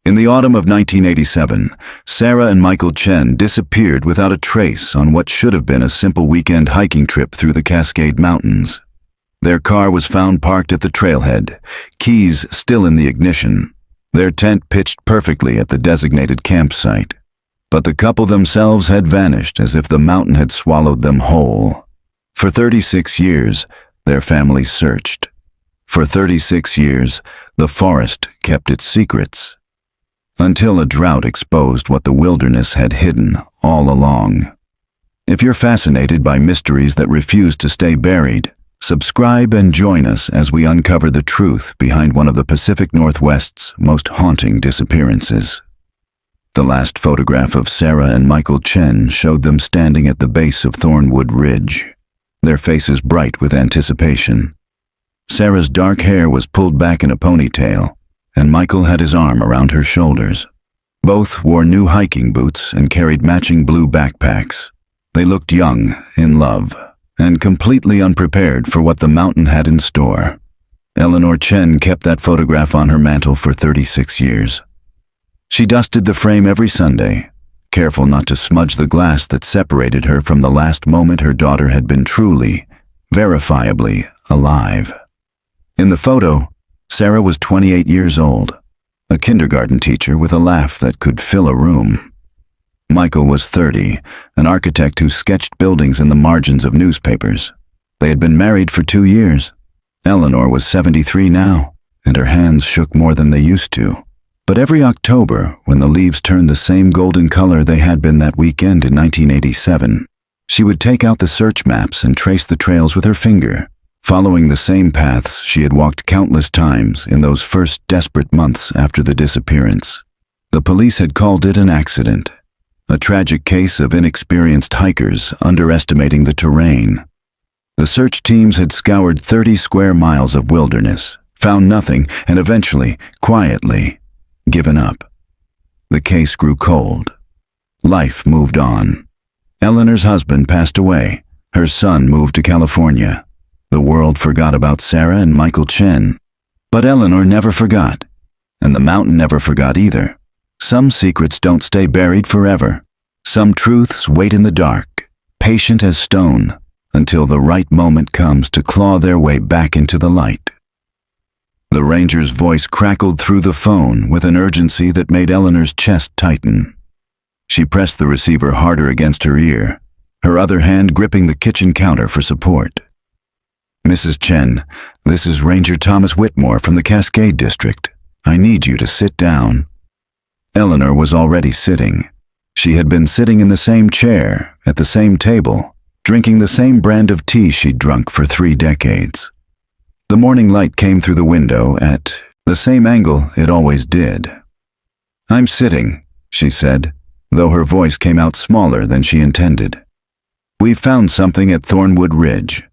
In the autumn of 1987, Sarah and Michael Chen disappeared without a trace on what should have been a simple weekend hiking trip through the Cascade Mountains. Their car was found parked at the trailhead, keys still in the ignition, their tent pitched perfectly at the designated campsite. But the couple themselves had vanished as if the mountain had swallowed them whole. For 36 years, their family searched. For 36 years, the forest kept its secrets. Until a drought exposed what the wilderness had hidden all along. If you're fascinated by mysteries that refuse to stay buried, subscribe and join us as we uncover the truth behind one of the Pacific Northwest's most haunting disappearances. The last photograph of Sarah and Michael Chen showed them standing at the base of Thornwood Ridge, their faces bright with anticipation. Sarah's dark hair was pulled back in a ponytail, and Michael had his arm around her shoulders. Both wore new hiking boots and carried matching blue backpacks. They looked young, in love, and completely unprepared for what the mountain had in store. Eleanor Chen kept that photograph on her mantle for 36 years. She dusted the frame every Sunday, careful not to smudge the glass that separated her from the last moment her daughter had been truly, verifiably alive. In the photo, Sarah was 28 years old, a kindergarten teacher with a laugh that could fill a room. Michael was 30, an architect who sketched buildings in the margins of newspapers. They had been married for 2 years. Eleanor was 73 now, and her hands shook more than they used to. But every October, when the leaves turned the same golden color they had been that weekend in 1987, she would take out the search maps and trace the trails with her finger, following the same paths she had walked countless times in those first desperate months after the disappearance. The police had called it an accident, a tragic case of inexperienced hikers underestimating the terrain. The search teams had scoured 30 square miles of wilderness, found nothing, and eventually, quietly, given up. The case grew cold. Life moved on. Eleanor's husband passed away. Her son moved to California. The world forgot about Sarah and Michael Chen. But Eleanor never forgot, and the mountain never forgot either. Some secrets don't stay buried forever. Some truths wait in the dark, patient as stone, until the right moment comes to claw their way back into the light. The ranger's voice crackled through the phone with an urgency that made Eleanor's chest tighten. She pressed the receiver harder against her ear, her other hand gripping the kitchen counter for support. "Mrs. Chen, this is Ranger Thomas Whitmore from the Cascade District. I need you to sit down." Eleanor was already sitting. She had been sitting in the same chair, at the same table, drinking the same brand of tea she'd drunk for 3 decades. The morning light came through the window at the same angle it always did. "I'm sitting," she said, though her voice came out smaller than she intended. "We've found something at Thornwood Ridge.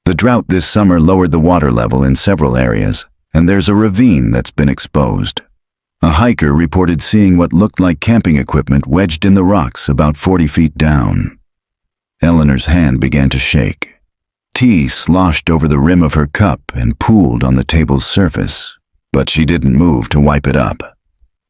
The drought this summer lowered the water level in several areas, and there's a ravine that's been exposed. A hiker reported seeing what looked like camping equipment wedged in the rocks about 40 feet down." Eleanor's hand began to shake. Tea sloshed over the rim of her cup and pooled on the table's surface, but she didn't move to wipe it up.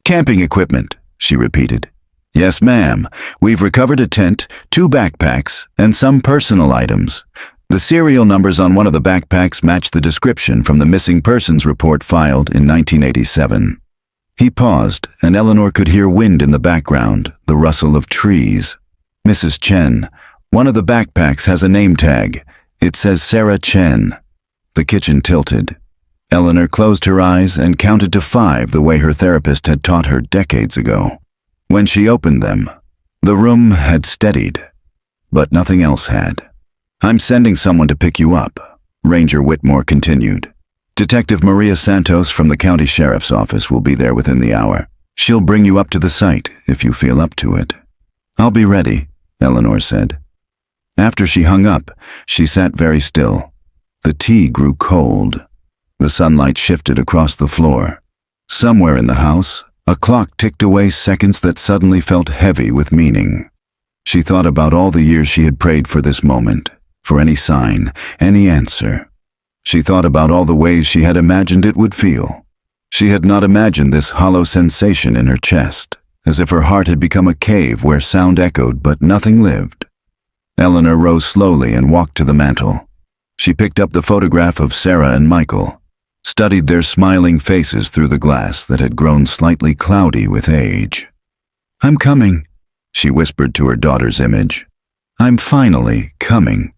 "Camping equipment," she repeated. "Yes, ma'am. We've recovered a tent, 2 backpacks, and some personal items. The serial numbers on one of the backpacks match the description from the missing persons report filed in 1987. He paused, and Eleanor could hear wind in the background, the rustle of trees. "Mrs. Chen, one of the backpacks has a name tag. It says Sarah Chen." The kitchen tilted. Eleanor closed her eyes and counted to 5 the way her therapist had taught her decades ago. When she opened them, the room had steadied, but nothing else had. "I'm sending someone to pick you up," Ranger Whitmore continued. "Detective Maria Santos from the county sheriff's office will be there within the hour. She'll bring you up to the site if you feel up to it." "I'll be ready," Eleanor said. After she hung up, she sat very still. The tea grew cold. The sunlight shifted across the floor. Somewhere in the house, a clock ticked away seconds that suddenly felt heavy with meaning. She thought about all the years she had prayed for this moment, for any sign, any answer. She thought about all the ways she had imagined it would feel. She had not imagined this hollow sensation in her chest, as if her heart had become a cave where sound echoed but nothing lived. Eleanor rose slowly and walked to the mantel. She picked up the photograph of Sarah and Michael, studied their smiling faces through the glass that had grown slightly cloudy with age. "I'm coming," she whispered to her daughter's image. "I'm finally coming."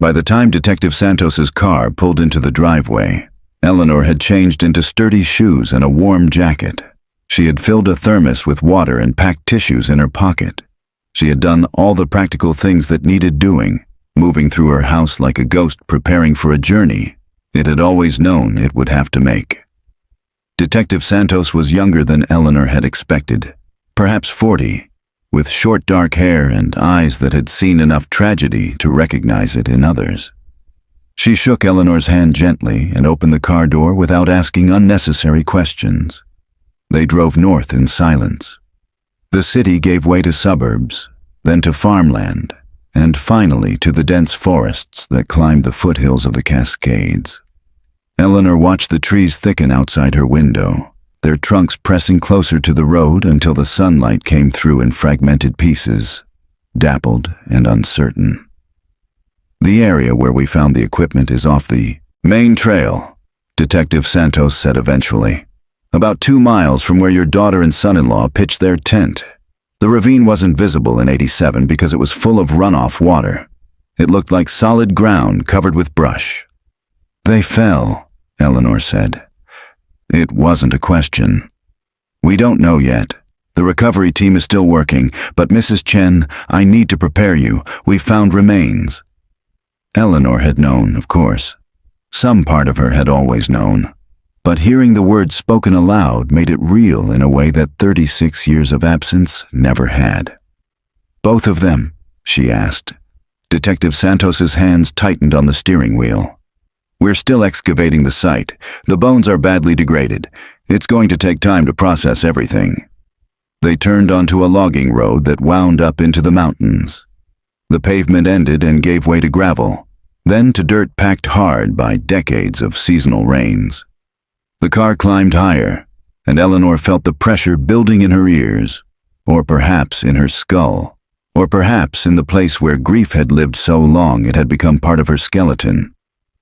By the time Detective Santos's car pulled into the driveway, Eleanor had changed into sturdy shoes and a warm jacket. She had filled a thermos with water and packed tissues in her pocket. She had done all the practical things that needed doing, moving through her house like a ghost preparing for a journey it had always known it would have to make. Detective Santos was younger than Eleanor had expected, perhaps 40, with short dark hair and eyes that had seen enough tragedy to recognize it in others. She shook Eleanor's hand gently and opened the car door without asking unnecessary questions. They drove north in silence. The city gave way to suburbs, then to farmland, and finally to the dense forests that climbed the foothills of the Cascades. Eleanor watched the trees thicken outside her window, their trunks pressing closer to the road until the sunlight came through in fragmented pieces, dappled and uncertain. "The area where we found the equipment is off the main trail," Detective Santos said eventually. "About 2 miles from where your daughter and son-in-law pitched their tent. The ravine wasn't visible in '87 because it was full of runoff water. It looked like solid ground covered with brush." "They fell," Eleanor said. "It wasn't a question. We don't know yet. The recovery team is still working, but Mrs. Chen, I need to prepare you. We found remains." Eleanor had known, of course. Some part of her had always known. But hearing the words spoken aloud made it real in a way that 36 years of absence never had. "Both of them?" she asked. Detective Santos's hands tightened on the steering wheel. "We're still excavating the site. The bones are badly degraded. It's going to take time to process everything." They turned onto a logging road that wound up into the mountains. The pavement ended and gave way to gravel, then to dirt packed hard by decades of seasonal rains. The car climbed higher, and Eleanor felt the pressure building in her ears, or perhaps in her skull, or perhaps in the place where grief had lived so long it had become part of her skeleton.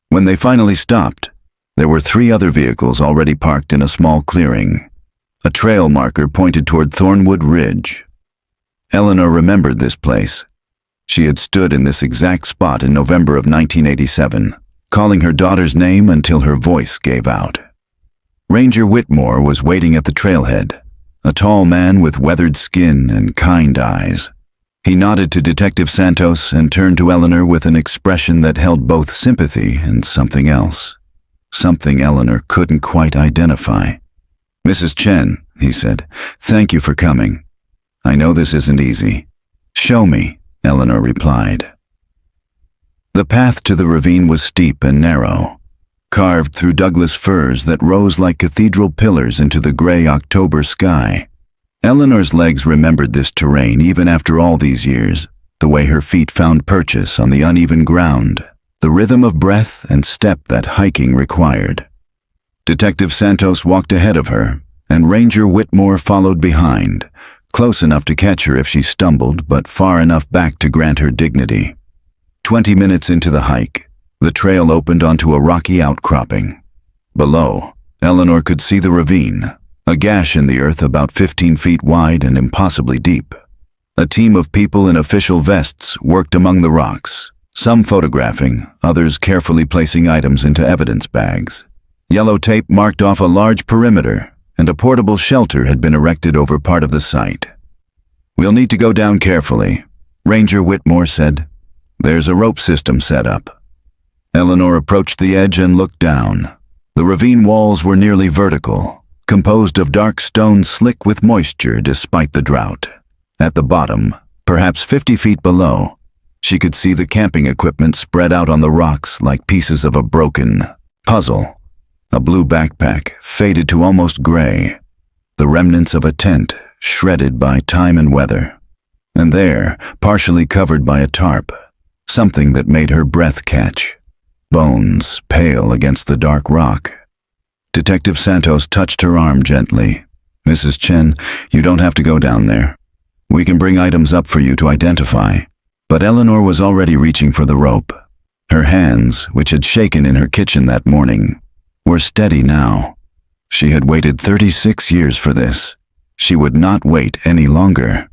When they finally stopped, there were 3 other vehicles already parked in a small clearing. A trail marker pointed toward Thornwood Ridge. Eleanor remembered this place. She had stood in this exact spot in November of 1987, calling her daughter's name until her voice gave out. Ranger Whitmore was waiting at the trailhead, a tall man with weathered skin and kind eyes. He nodded to Detective Santos and turned to Eleanor with an expression that held both sympathy and something else. Something Eleanor couldn't quite identify. "Mrs. Chen," he said, "thank you for coming. I know this isn't easy." "Show me," Eleanor replied. The path to the ravine was steep and narrow, carved through Douglas firs that rose like cathedral pillars into the gray October sky. Eleanor's legs remembered this terrain even after all these years, the way her feet found purchase on the uneven ground, the rhythm of breath and step that hiking required. Detective Santos walked ahead of her, and Ranger Whitmore followed behind, close enough to catch her if she stumbled, but far enough back to grant her dignity. 20 minutes into the hike, the trail opened onto a rocky outcropping. Below, Eleanor could see the ravine, a gash in the earth about 15 feet wide and impossibly deep. A team of people in official vests worked among the rocks, some photographing, others carefully placing items into evidence bags. Yellow tape marked off a large perimeter, and a portable shelter had been erected over part of the site. "We'll need to go down carefully," Ranger Whitmore said. "There's a rope system set up." Eleanor approached the edge and looked down. The ravine walls were nearly vertical, composed of dark stone slick with moisture despite the drought. At the bottom, perhaps 50 feet below, she could see the camping equipment spread out on the rocks like pieces of a broken puzzle. A blue backpack, faded to almost gray. The remnants of a tent, shredded by time and weather. And there, partially covered by a tarp, something that made her breath catch. Bones, pale against the dark rock. Detective Santos touched her arm gently. "Mrs. Chen, you don't have to go down there. We can bring items up for you to identify." But Eleanor was already reaching for the rope. Her hands, which had shaken in her kitchen that morning, were steady now. She had waited 36 years for this. She would not wait any longer.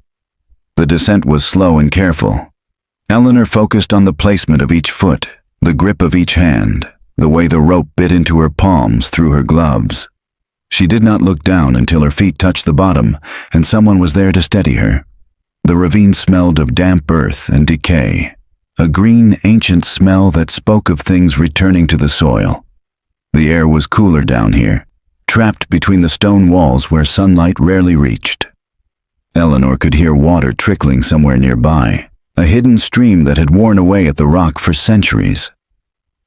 The descent was slow and careful. Eleanor focused on the placement of each foot, the grip of each hand, the way the rope bit into her palms through her gloves. She did not look down until her feet touched the bottom and someone was there to steady her. The ravine smelled of damp earth and decay, a green, ancient smell that spoke of things returning to the soil. The air was cooler down here, trapped between the stone walls where sunlight rarely reached. Eleanor could hear water trickling somewhere nearby, a hidden stream that had worn away at the rock for centuries.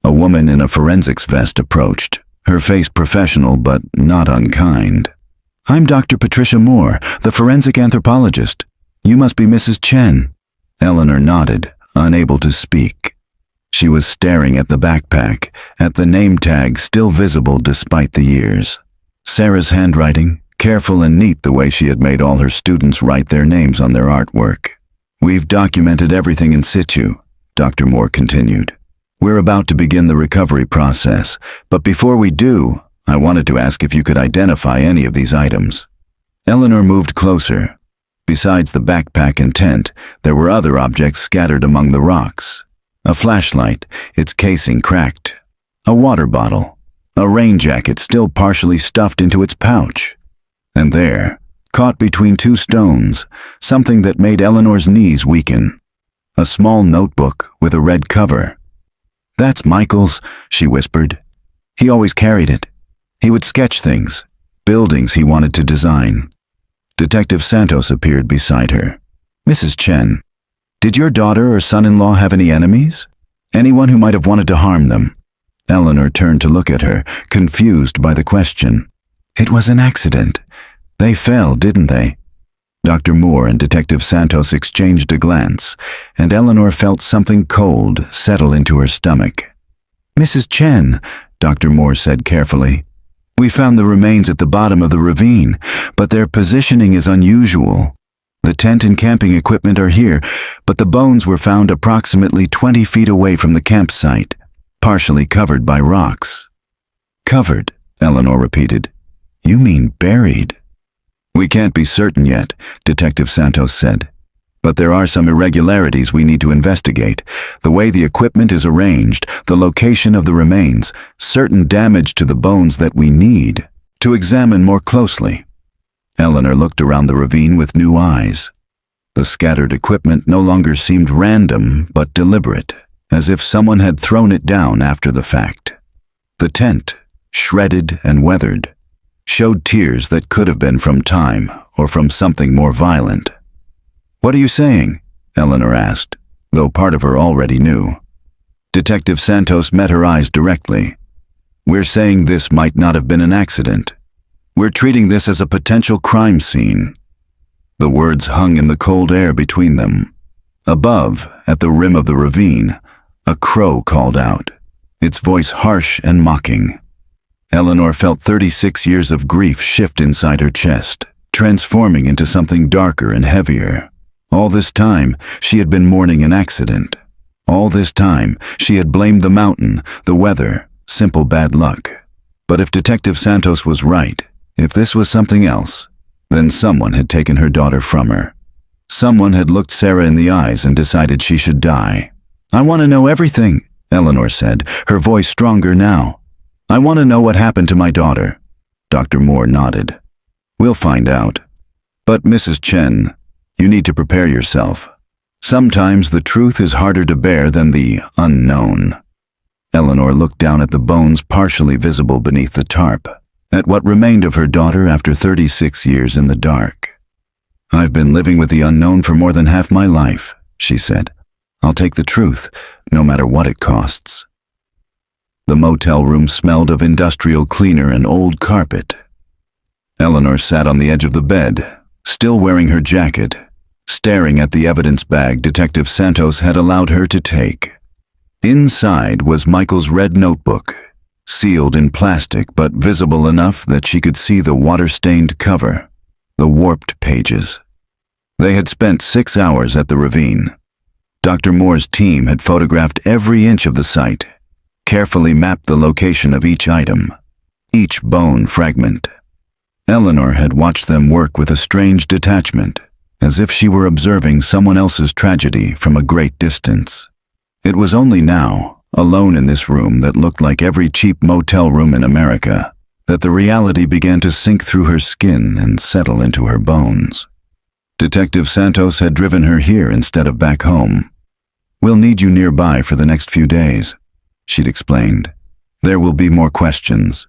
A woman in a forensics vest approached, her face professional but not unkind. "I'm Dr. Patricia Moore, the forensic anthropologist. You must be Mrs. Chen." Eleanor nodded, unable to speak. She was staring at the backpack, at the name tag still visible despite the years. Sarah's handwriting, careful and neat the way she had made all her students write their names on their artwork. "We've documented everything in situ," Dr. Moore continued. "We're about to begin the recovery process, but before we do, I wanted to ask if you could identify any of these items." Eleanor moved closer. Besides the backpack and tent, there were other objects scattered among the rocks. A flashlight, its casing cracked. A water bottle. A rain jacket still partially stuffed into its pouch. And there, caught between two stones, something that made Eleanor's knees weaken. A small notebook with a red cover. "That's Michael's," she whispered. "He always carried it. He would sketch things, buildings he wanted to design." Detective Santos appeared beside her. "Mrs. Chen, did your daughter or son-in-law have any enemies? Anyone who might have wanted to harm them?" Eleanor turned to look at her, confused by the question. "It was an accident. They fell, didn't they?" Dr. Moore and Detective Santos exchanged a glance, and Eleanor felt something cold settle into her stomach. "Mrs. Chen," Dr. Moore said carefully, "we found the remains at the bottom of the ravine, but their positioning is unusual. The tent and camping equipment are here, but the bones were found approximately 20 feet away from the campsite, partially covered by rocks." "Covered," Eleanor repeated. "You mean buried?" "We can't be certain yet," Detective Santos said. "But there are some irregularities we need to investigate. The way the equipment is arranged, the location of the remains, certain damage to the bones that we need to examine more closely." Eleanor looked around the ravine with new eyes. The scattered equipment no longer seemed random but deliberate, as if someone had thrown it down after the fact. The tent, shredded and weathered, showed tears that could have been from time or from something more violent. "What are you saying?" Eleanor asked, though part of her already knew. Detective Santos met her eyes directly. "We're saying this might not have been an accident. We're treating this as a potential crime scene." The words hung in the cold air between them. Above, at the rim of the ravine, a crow called out, its voice harsh and mocking. Eleanor felt 36 years of grief shift inside her chest, transforming into something darker and heavier. All this time, she had been mourning an accident. All this time, she had blamed the mountain, the weather, simple bad luck. But if Detective Santos was right, if this was something else, then someone had taken her daughter from her. Someone had looked Sarah in the eyes and decided she should die. "I want to know everything," Eleanor said, her voice stronger now. "I want to know what happened to my daughter." Dr. Moore nodded. "We'll find out. But Mrs. Chen, you need to prepare yourself. Sometimes the truth is harder to bear than the unknown." Eleanor looked down at the bones partially visible beneath the tarp, at what remained of her daughter after 36 years in the dark. "I've been living with the unknown for more than half my life," she said. "I'll take the truth, no matter what it costs." The motel room smelled of industrial cleaner and old carpet. Eleanor sat on the edge of the bed, still wearing her jacket, staring at the evidence bag Detective Santos had allowed her to take. Inside was Michael's red notebook, sealed in plastic but visible enough that she could see the water-stained cover, the warped pages. They had spent 6 hours at the ravine. Dr. Moore's team had photographed every inch of the site, carefully mapped the location of each item, each bone fragment. Eleanor had watched them work with a strange detachment, as if she were observing someone else's tragedy from a great distance. It was only now, alone in this room that looked like every cheap motel room in America, that the reality began to sink through her skin and settle into her bones. Detective Santos had driven her here instead of back home. "We'll need you nearby for the next few days," she'd explained. "There will be more questions.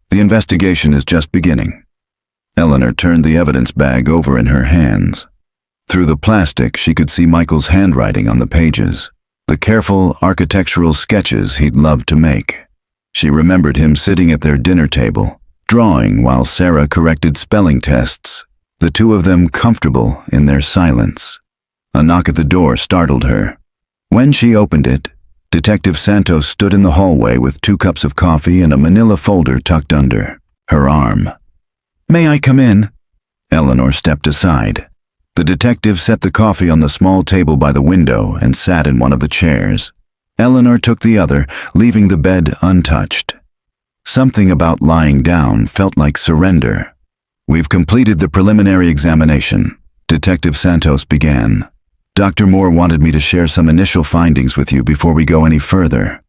The investigation is just beginning." Eleanor turned the evidence bag over in her hands. Through the plastic, she could see Michael's handwriting on the pages, the careful architectural sketches he'd loved to make. She remembered him sitting at their dinner table, drawing while Sarah corrected spelling tests, the two of them comfortable in their silence. A knock at the door startled her. When she opened it, Detective Santos stood in the hallway with 2 cups of coffee and a manila folder tucked under her arm. "May I come in?" Eleanor stepped aside. The detective set the coffee on the small table by the window and sat in one of the chairs. Eleanor took the other, leaving the bed untouched. Something about lying down felt like surrender. "We've completed the preliminary examination," Detective Santos began. "Dr. Moore wanted me to share some initial findings with you before we go any further."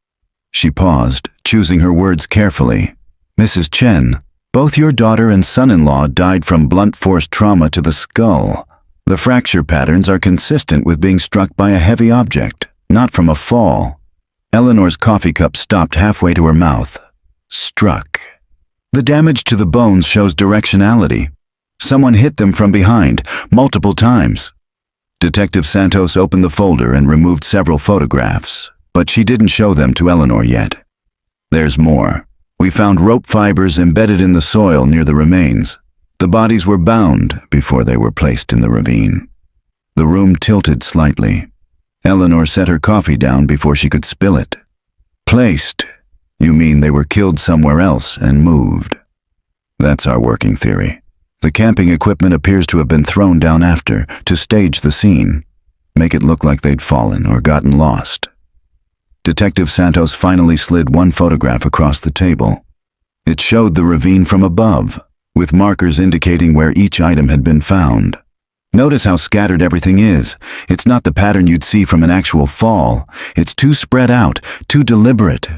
She paused, choosing her words carefully. "Mrs. Chen, both your daughter and son-in-law died from blunt force trauma to the skull. The fracture patterns are consistent with being struck by a heavy object, not from a fall." Eleanor's coffee cup stopped halfway to her mouth. Struck. "The damage to the bones shows directionality. Someone hit them from behind, multiple times." Detective Santos opened the folder and removed several photographs, but she didn't show them to Eleanor yet. "There's more. We found rope fibers embedded in the soil near the remains. The bodies were bound before they were placed in the ravine." The room tilted slightly. Eleanor set her coffee down before she could spill it. "Placed? You mean they were killed somewhere else and moved?" "That's our working theory. The camping equipment appears to have been thrown down after, to stage the scene, make it look like they'd fallen or gotten lost." Detective Santos finally slid one photograph across the table. It showed the ravine from above, with markers indicating where each item had been found. "Notice how scattered everything is. It's not the pattern you'd see from an actual fall. It's too spread out, too deliberate."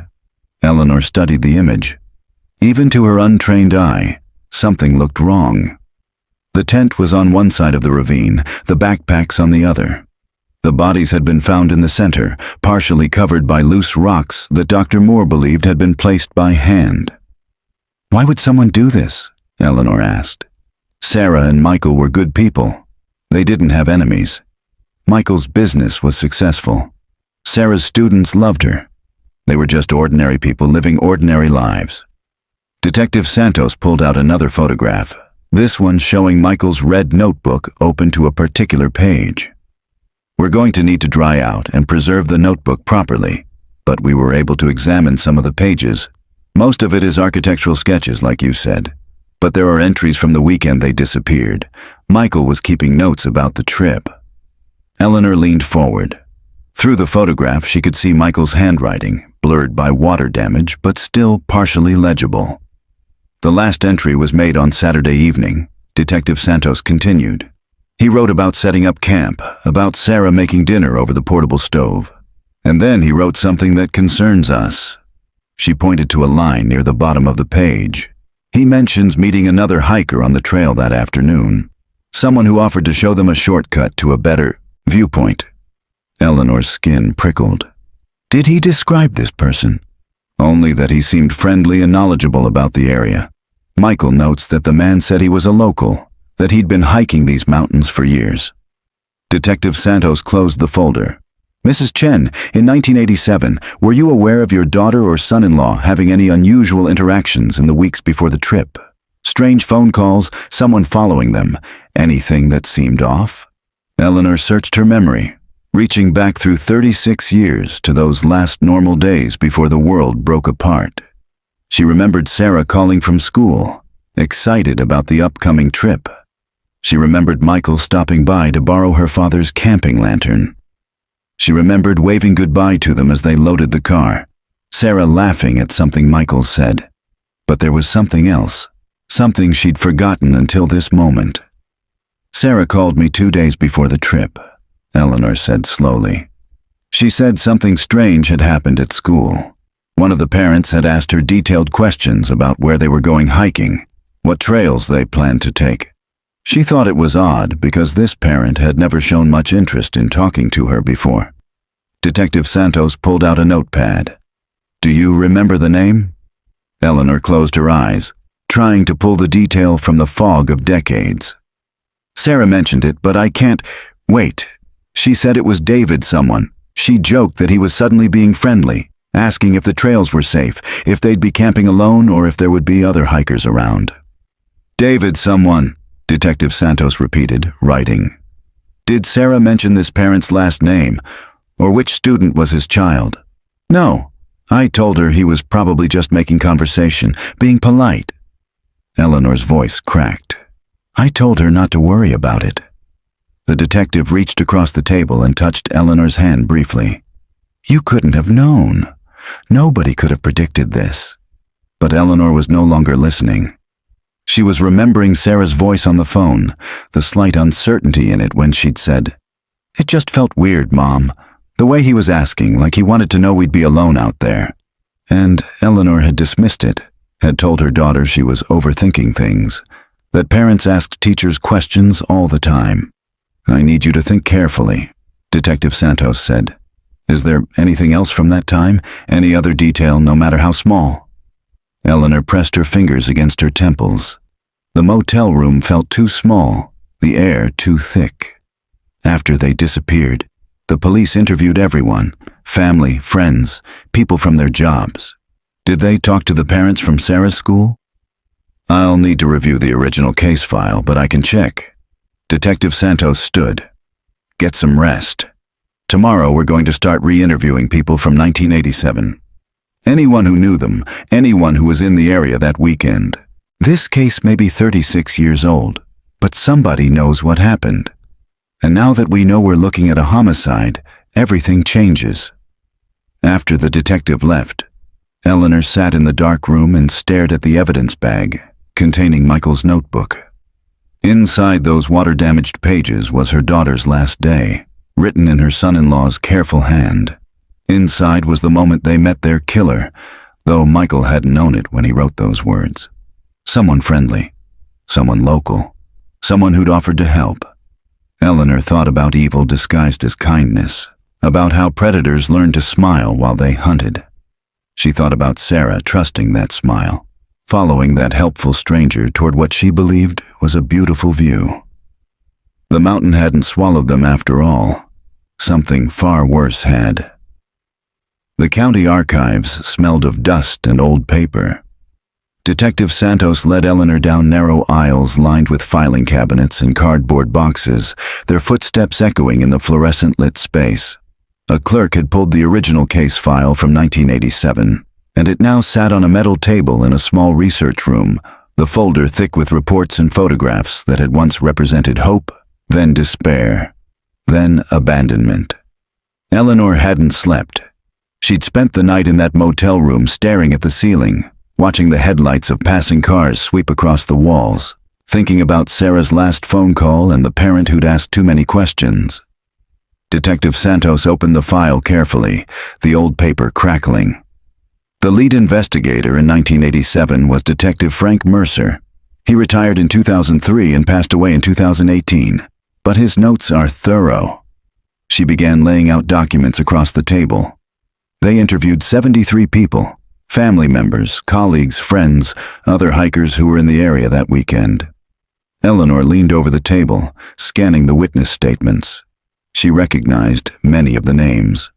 Eleanor studied the image. Even to her untrained eye, something looked wrong. The tent was on one side of the ravine, the backpacks on the other. The bodies had been found in the center, partially covered by loose rocks that Dr. Moore believed had been placed by hand. "Why would someone do this?" Eleanor asked. Sarah and Michael were good people. They didn't have enemies. Michael's business was successful. Sarah's students loved her. They were just ordinary people living ordinary lives. Detective Santos pulled out another photograph, this one showing Michael's red notebook open to a particular page. "We're going to need to dry out and preserve the notebook properly, but we were able to examine some of the pages. Most of it is architectural sketches, like you said, but there are entries from the weekend they disappeared. Michael was keeping notes about the trip." Eleanor leaned forward. Through the photograph, she could see Michael's handwriting, blurred by water damage, but still partially legible. "The last entry was made on Saturday evening," Detective Santos continued. "He wrote about setting up camp, about Sarah making dinner over the portable stove. And then he wrote something that concerns us." She pointed to a line near the bottom of the page. "He mentions meeting another hiker on the trail that afternoon, someone who offered to show them a shortcut to a better viewpoint." Eleanor's skin prickled. "Did he describe this person?" "Only that he seemed friendly and knowledgeable about the area. Michael notes that the man said he was a local, that he'd been hiking these mountains for years." Detective Santos closed the folder. "Mrs. Chen, in 1987, were you aware of your daughter or son-in-law having any unusual interactions in the weeks before the trip? Strange phone calls, someone following them, anything that seemed off?" Eleanor searched her memory, reaching back through 36 years to those last normal days before the world broke apart. She remembered Sarah calling from school, excited about the upcoming trip. She remembered Michael stopping by to borrow her father's camping lantern. She remembered waving goodbye to them as they loaded the car, Sarah laughing at something Michael said. But there was something else, something she'd forgotten until this moment. Sarah called me 2 days before the trip, Eleanor said slowly. She said something strange had happened at school. One of the parents had asked her detailed questions about where they were going hiking, what trails they planned to take. She thought it was odd because this parent had never shown much interest in talking to her before. Detective Santos pulled out a notepad. "Do you remember the name?" Eleanor closed her eyes, trying to pull the detail from the fog of decades. "Sarah mentioned it, but I can't... Wait. She said it was David someone. She joked that he was suddenly being friendly, asking if the trails were safe, if they'd be camping alone or if there would be other hikers around." "David someone," Detective Santos repeated, writing. "Did Sarah mention this parent's last name, or which student was his child?" "No. I told her he was probably just making conversation, being polite." Eleanor's voice cracked. "I told her not to worry about it." The detective reached across the table and touched Eleanor's hand briefly. "You couldn't have known. Nobody could have predicted this." But Eleanor was no longer listening. She was remembering Sarah's voice on the phone, the slight uncertainty in it when she'd said, "It just felt weird, Mom. The way he was asking, like he wanted to know we'd be alone out there." And Eleanor had dismissed it, had told her daughter she was overthinking things, that parents asked teachers questions all the time. "I need you to think carefully," Detective Santos said. "Is there anything else from that time? Any other detail, no matter how small?" Eleanor pressed her fingers against her temples. The motel room felt too small, the air too thick. After they disappeared, the police interviewed everyone, family, friends, people from their jobs. Did they talk to the parents from Sarah's school? "I'll need to review the original case file, but I can check." Detective Santos stood. "Get some rest. Tomorrow we're going to start re-interviewing people from 1987. Anyone who knew them, anyone who was in the area that weekend. This case may be 36 years old, but somebody knows what happened. And now that we know we're looking at a homicide, everything changes." After the detective left, Eleanor sat in the dark room and stared at the evidence bag containing Michael's notebook. Inside those water-damaged pages was her daughter's last day, written in her son-in-law's careful hand. Inside was the moment they met their killer, though Michael hadn't known it when he wrote those words. Someone friendly, someone local, someone who'd offered to help. Eleanor thought about evil disguised as kindness, about how predators learned to smile while they hunted. She thought about Sarah trusting that smile, following that helpful stranger toward what she believed was a beautiful view. The mountain hadn't swallowed them after all. Something far worse had. The county archives smelled of dust and old paper. Detective Santos led Eleanor down narrow aisles lined with filing cabinets and cardboard boxes, their footsteps echoing in the fluorescent-lit space. A clerk had pulled the original case file from 1987, and it now sat on a metal table in a small research room, the folder thick with reports and photographs that had once represented hope, then despair, then abandonment. Eleanor hadn't slept. She'd spent the night in that motel room staring at the ceiling, watching the headlights of passing cars sweep across the walls, thinking about Sarah's last phone call and the parent who'd asked too many questions. Detective Santos opened the file carefully, the old paper crackling. The lead investigator in 1987 was Detective Frank Mercer. He retired in 2003 and passed away in 2018, but his notes are thorough. She began laying out documents across the table. They interviewed 73 people, family members, colleagues, friends, other hikers who were in the area that weekend. Eleanor leaned over the table, scanning the witness statements. She recognized many of the names.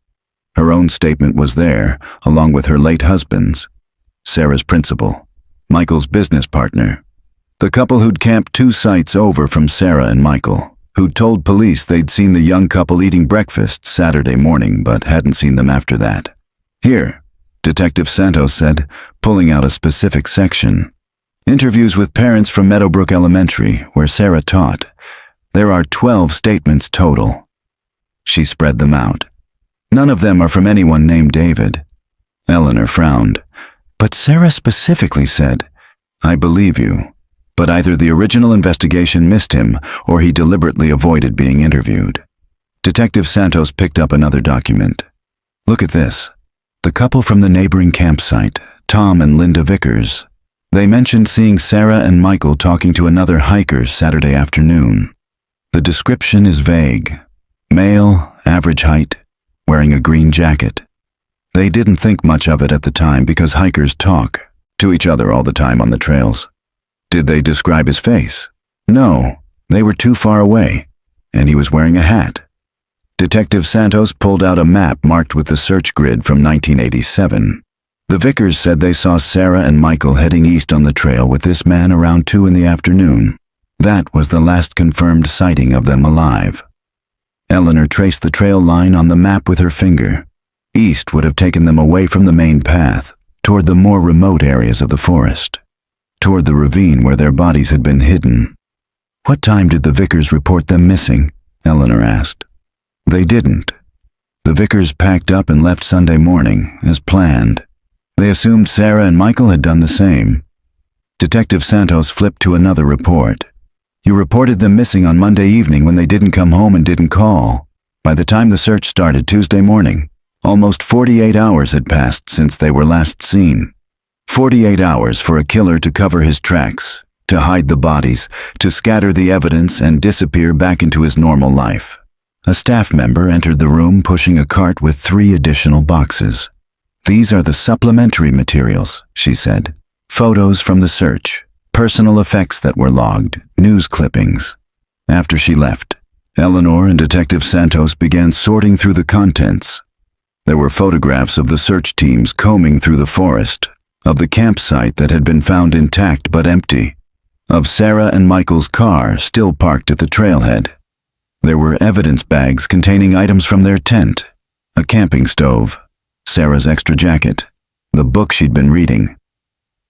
Her own statement was there, along with her late husband's, Sarah's principal, Michael's business partner, the couple who'd camped 2 sites over from Sarah and Michael, who'd told police they'd seen the young couple eating breakfast Saturday morning but hadn't seen them after that. Here, Detective Santos said, pulling out a specific section. Interviews with parents from Meadowbrook Elementary, where Sarah taught. There are 12 statements total. She spread them out. None of them are from anyone named David. Eleanor frowned. But Sarah specifically said, I believe you, but either the original investigation missed him or he deliberately avoided being interviewed. Detective Santos picked up another document. Look at this. The couple from the neighboring campsite, Tom and Linda Vickers. They mentioned seeing Sarah and Michael talking to another hiker Saturday afternoon. The description is vague. Male, average height, wearing a green jacket. They didn't think much of it at the time because hikers talk to each other all the time on the trails. Did they describe his face? No, they were too far away, and he was wearing a hat. Detective Santos pulled out a map marked with the search grid from 1987. The Vickers said they saw Sarah and Michael heading east on the trail with this man around 2 in the afternoon. That was the last confirmed sighting of them alive. Eleanor traced the trail line on the map with her finger. East would have taken them away from the main path, toward the more remote areas of the forest, toward the ravine where their bodies had been hidden. What time did the Vickers report them missing? Eleanor asked. They didn't. The Vickers packed up and left Sunday morning, as planned. They assumed Sarah and Michael had done the same. Detective Santos flipped to another report. You reported them missing on Monday evening when they didn't come home and didn't call. By the time the search started Tuesday morning, almost 48 hours had passed since they were last seen. 48 hours for a killer to cover his tracks, to hide the bodies, to scatter the evidence and disappear back into his normal life. A staff member entered the room pushing a cart with 3 additional boxes. These are the supplementary materials, she said. Photos from the search, personal effects that were logged, news clippings. After she left, Eleanor and Detective Santos began sorting through the contents. There were photographs of the search teams combing through the forest, of the campsite that had been found intact but empty, of Sarah and Michael's car still parked at the trailhead. There were evidence bags containing items from their tent, a camping stove, Sarah's extra jacket, the book she'd been reading.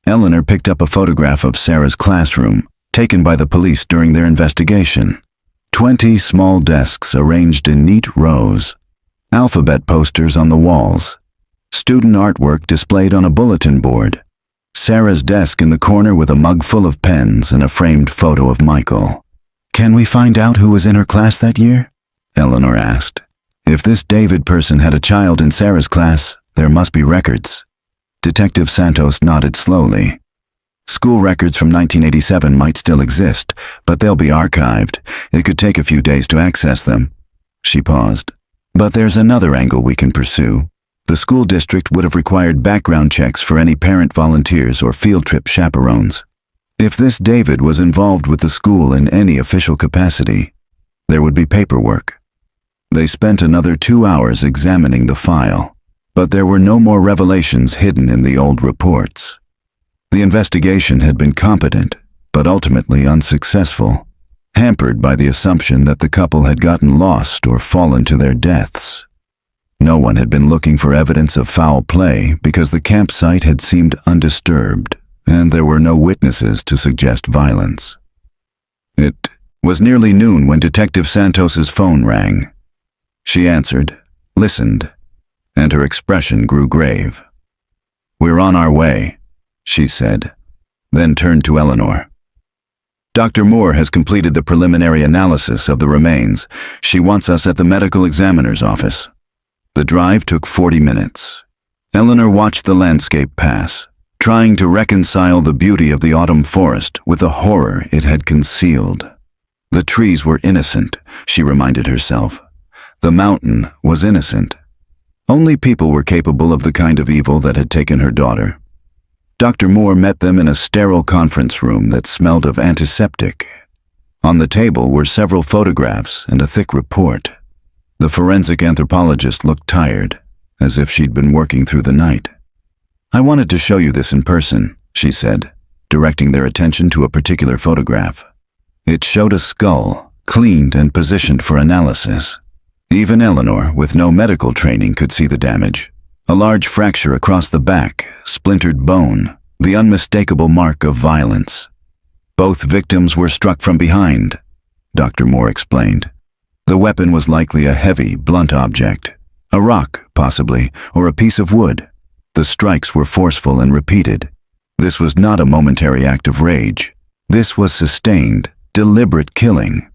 Eleanor picked up a photograph of Sarah's classroom, taken by the police during their investigation. 20 small desks arranged in neat rows, alphabet posters on the walls, student artwork displayed on a bulletin board, Sarah's desk in the corner with a mug full of pens and a framed photo of Michael. Can we find out who was in her class that year? Eleanor asked. If this David person had a child in Sarah's class, there must be records. Detective Santos nodded slowly. School records from 1987 might still exist, but they'll be archived. It could take a few days to access them. She paused. But there's another angle we can pursue. The school district would have required background checks for any parent volunteers or field trip chaperones. If this David was involved with the school in any official capacity, there would be paperwork. They spent another 2 hours examining the file, but there were no more revelations hidden in the old reports. The investigation had been competent, but ultimately unsuccessful, hampered by the assumption that the couple had gotten lost or fallen to their deaths. No one had been looking for evidence of foul play because the campsite had seemed undisturbed, and there were no witnesses to suggest violence. It was nearly noon when Detective Santos's phone rang. She answered, listened, and her expression grew grave. We're on our way, she said, then turned to Eleanor. Dr. Moore has completed the preliminary analysis of the remains. She wants us at the medical examiner's office. The drive took 40 minutes. Eleanor watched the landscape pass, trying to reconcile the beauty of the autumn forest with the horror it had concealed. The trees were innocent, she reminded herself. The mountain was innocent. Only people were capable of the kind of evil that had taken her daughter. Dr. Moore met them in a sterile conference room that smelled of antiseptic. On the table were several photographs and a thick report. The forensic anthropologist looked tired, as if she'd been working through the night. I wanted to show you this in person, she said, directing their attention to a particular photograph. It showed a skull, cleaned and positioned for analysis. Even Eleanor, with no medical training, could see the damage. A large fracture across the back, splintered bone, the unmistakable mark of violence. Both victims were struck from behind, Dr. Moore explained. The weapon was likely a heavy, blunt object. A rock, possibly, or a piece of wood. The strikes were forceful and repeated. This was not a momentary act of rage. This was sustained, deliberate killing.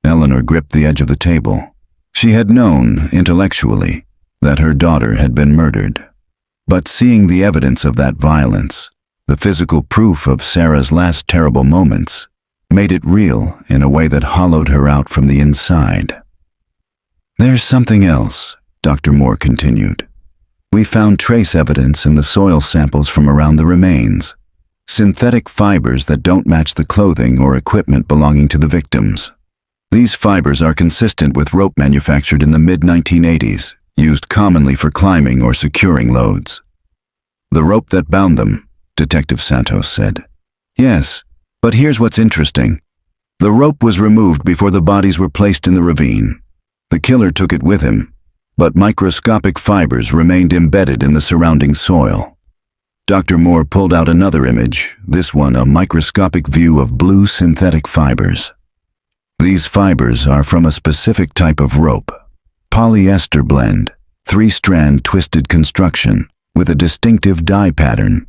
Eleanor gripped the edge of the table. She had known, intellectually, that her daughter had been murdered. But seeing the evidence of that violence, the physical proof of Sarah's last terrible moments, made it real in a way that hollowed her out from the inside. "There's something else," Dr. Moore continued. "We found trace evidence in the soil samples from around the remains. Synthetic fibers that don't match the clothing or equipment belonging to the victims. These fibers are consistent with rope manufactured in the mid-1980s, used commonly for climbing or securing loads." "The rope that bound them," Detective Santos said. "Yes, but here's what's interesting. The rope was removed before the bodies were placed in the ravine. The killer took it with him, but microscopic fibers remained embedded in the surrounding soil." Dr. Moore pulled out another image, this one a microscopic view of blue synthetic fibers. "These fibers are from a specific type of rope, polyester blend, 3-strand twisted construction, with a distinctive dye pattern.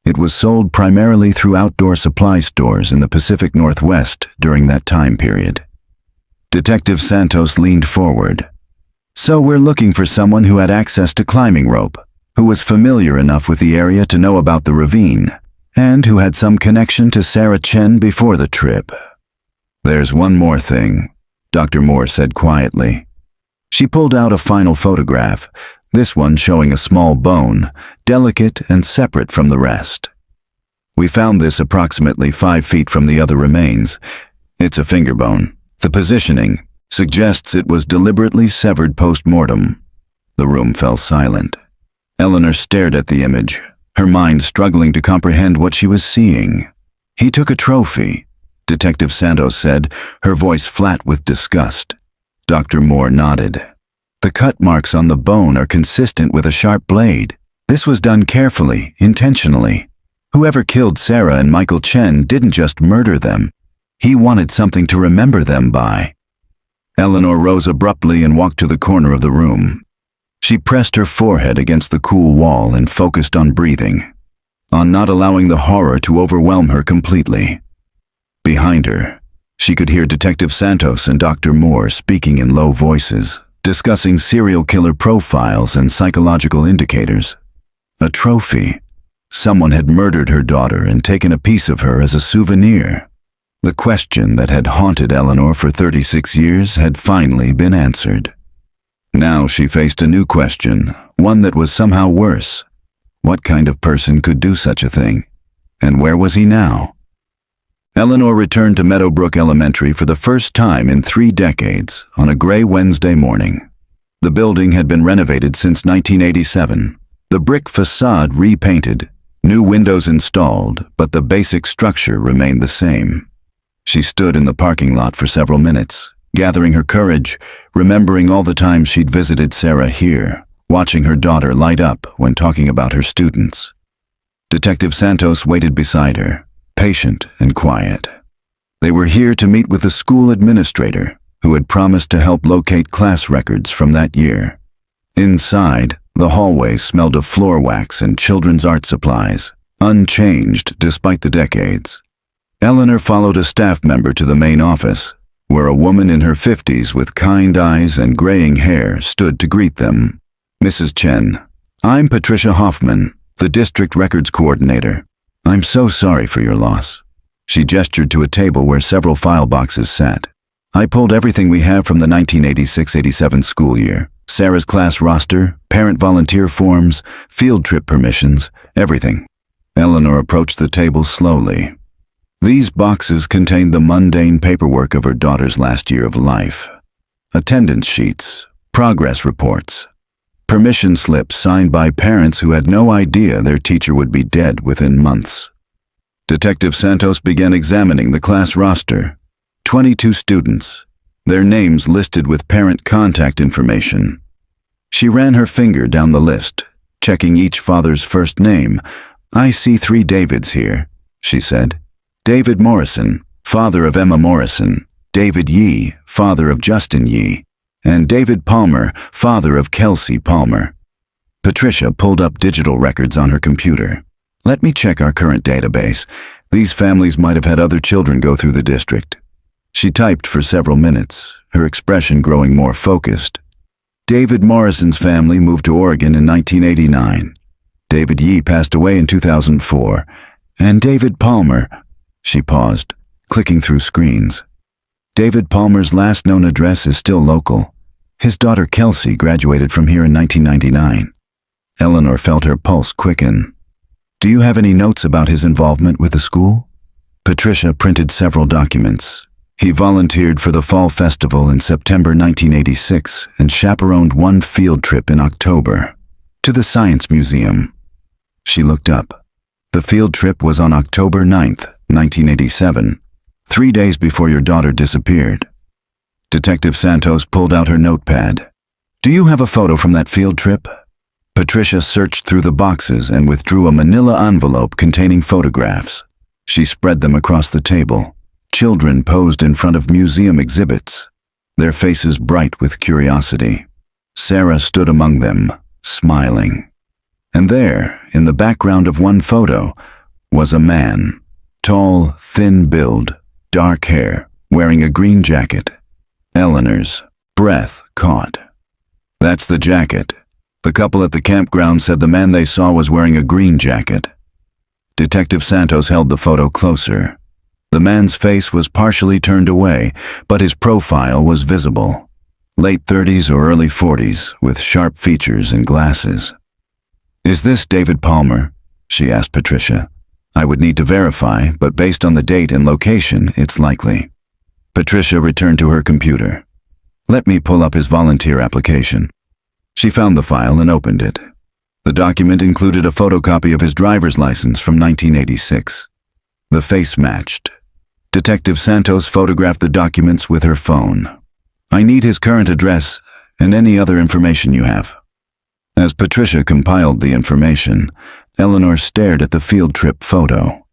It was sold primarily through outdoor supply stores in the Pacific Northwest during that time period." Detective Santos leaned forward. "So we're looking for someone who had access to climbing rope, who was familiar enough with the area to know about the ravine, and who had some connection to Sarah Chen before the trip." "There's one more thing," Dr. Moore said quietly. She pulled out a final photograph, this one showing a small bone, delicate and separate from the rest. "We found this approximately 5 feet from the other remains. It's a finger bone. The positioning suggests it was deliberately severed post-mortem." The room fell silent. Eleanor stared at the image, her mind struggling to comprehend what she was seeing. "He took a trophy," Detective Santos said, her voice flat with disgust. Dr. Moore nodded. "The cut marks on the bone are consistent with a sharp blade. This was done carefully, intentionally. Whoever killed Sarah and Michael Chen didn't just murder them. He wanted something to remember them by." Eleanor rose abruptly and walked to the corner of the room. She pressed her forehead against the cool wall and focused on breathing, on not allowing the horror to overwhelm her completely. Behind her, she could hear Detective Santos and Dr. Moore speaking in low voices, discussing serial killer profiles and psychological indicators. A trophy. Someone had murdered her daughter and taken a piece of her as a souvenir. The question that had haunted Eleanor for 36 years had finally been answered. Now she faced a new question, one that was somehow worse. What kind of person could do such a thing? And where was he now? Eleanor returned to Meadowbrook Elementary for the first time in 3 decades on a gray Wednesday morning. The building had been renovated since 1987, the brick facade repainted, new windows installed, but the basic structure remained the same. She stood in the parking lot for several minutes, gathering her courage, remembering all the times she'd visited Sarah here, watching her daughter light up when talking about her students. Detective Santos waited beside her, patient and quiet. They were here to meet with the school administrator, who had promised to help locate class records from that year. Inside, the hallway smelled of floor wax and children's art supplies, unchanged despite the decades. Eleanor followed a staff member to the main office, where a woman in her 50s with kind eyes and graying hair stood to greet them. "Mrs. Chen, I'm Patricia Hoffman, the district records coordinator. I'm so sorry for your loss." She gestured to a table where several file boxes sat. "I pulled everything we have from the 1986-87 school year. Sarah's class roster, parent volunteer forms, field trip permissions, everything." Eleanor approached the table slowly. These boxes contained the mundane paperwork of her daughter's last year of life. Attendance sheets, progress reports, permission slips signed by parents who had no idea their teacher would be dead within months. Detective Santos began examining the class roster. 22 students, their names listed with parent contact information. She ran her finger down the list, checking each father's first name. "I see 3 Davids here," she said. "David Morrison, father of Emma Morrison, David Yee, father of Justin Yee, and David Palmer, father of Kelsey Palmer." Patricia pulled up digital records on her computer. "Let me check our current database. These families might have had other children go through the district." She typed for several minutes, her expression growing more focused. David Morrison's family moved to Oregon in 1989. David Yee passed away in 2004. And David Palmer, she paused, clicking through screens. David Palmer's last known address is still local. His daughter Kelsey graduated from here in 1999. Eleanor felt her pulse quicken. "Do you have any notes about his involvement with the school?" Patricia printed several documents. He volunteered for the Fall Festival in September 1986 and chaperoned one field trip in October to the Science Museum. She looked up. The field trip was on October 9th, 1987, 3 days before your daughter disappeared. Detective Santos pulled out her notepad. "Do you have a photo from that field trip?" Patricia searched through the boxes and withdrew a manila envelope containing photographs. She spread them across the table. Children posed in front of museum exhibits, their faces bright with curiosity. Sarah stood among them, smiling. And there, in the background of one photo, was a man. Tall, thin build, dark hair, wearing a green jacket. Eleanor's breath caught. "That's the jacket." The couple at the campground said the man they saw was wearing a green jacket. Detective Santos held the photo closer. The man's face was partially turned away, but his profile was visible. Late 30s or early 40s, with sharp features and glasses. "Is this David Palmer?" she asked Patricia. "I would need to verify, but based on the date and location, it's likely." Patricia returned to her computer. "Let me pull up his volunteer application." She found the file and opened it. The document included a photocopy of his driver's license from 1986. The face matched. Detective Santos photographed the documents with her phone. "I need his current address and any other information you have." As Patricia compiled the information, Eleanor stared at the field trip photo.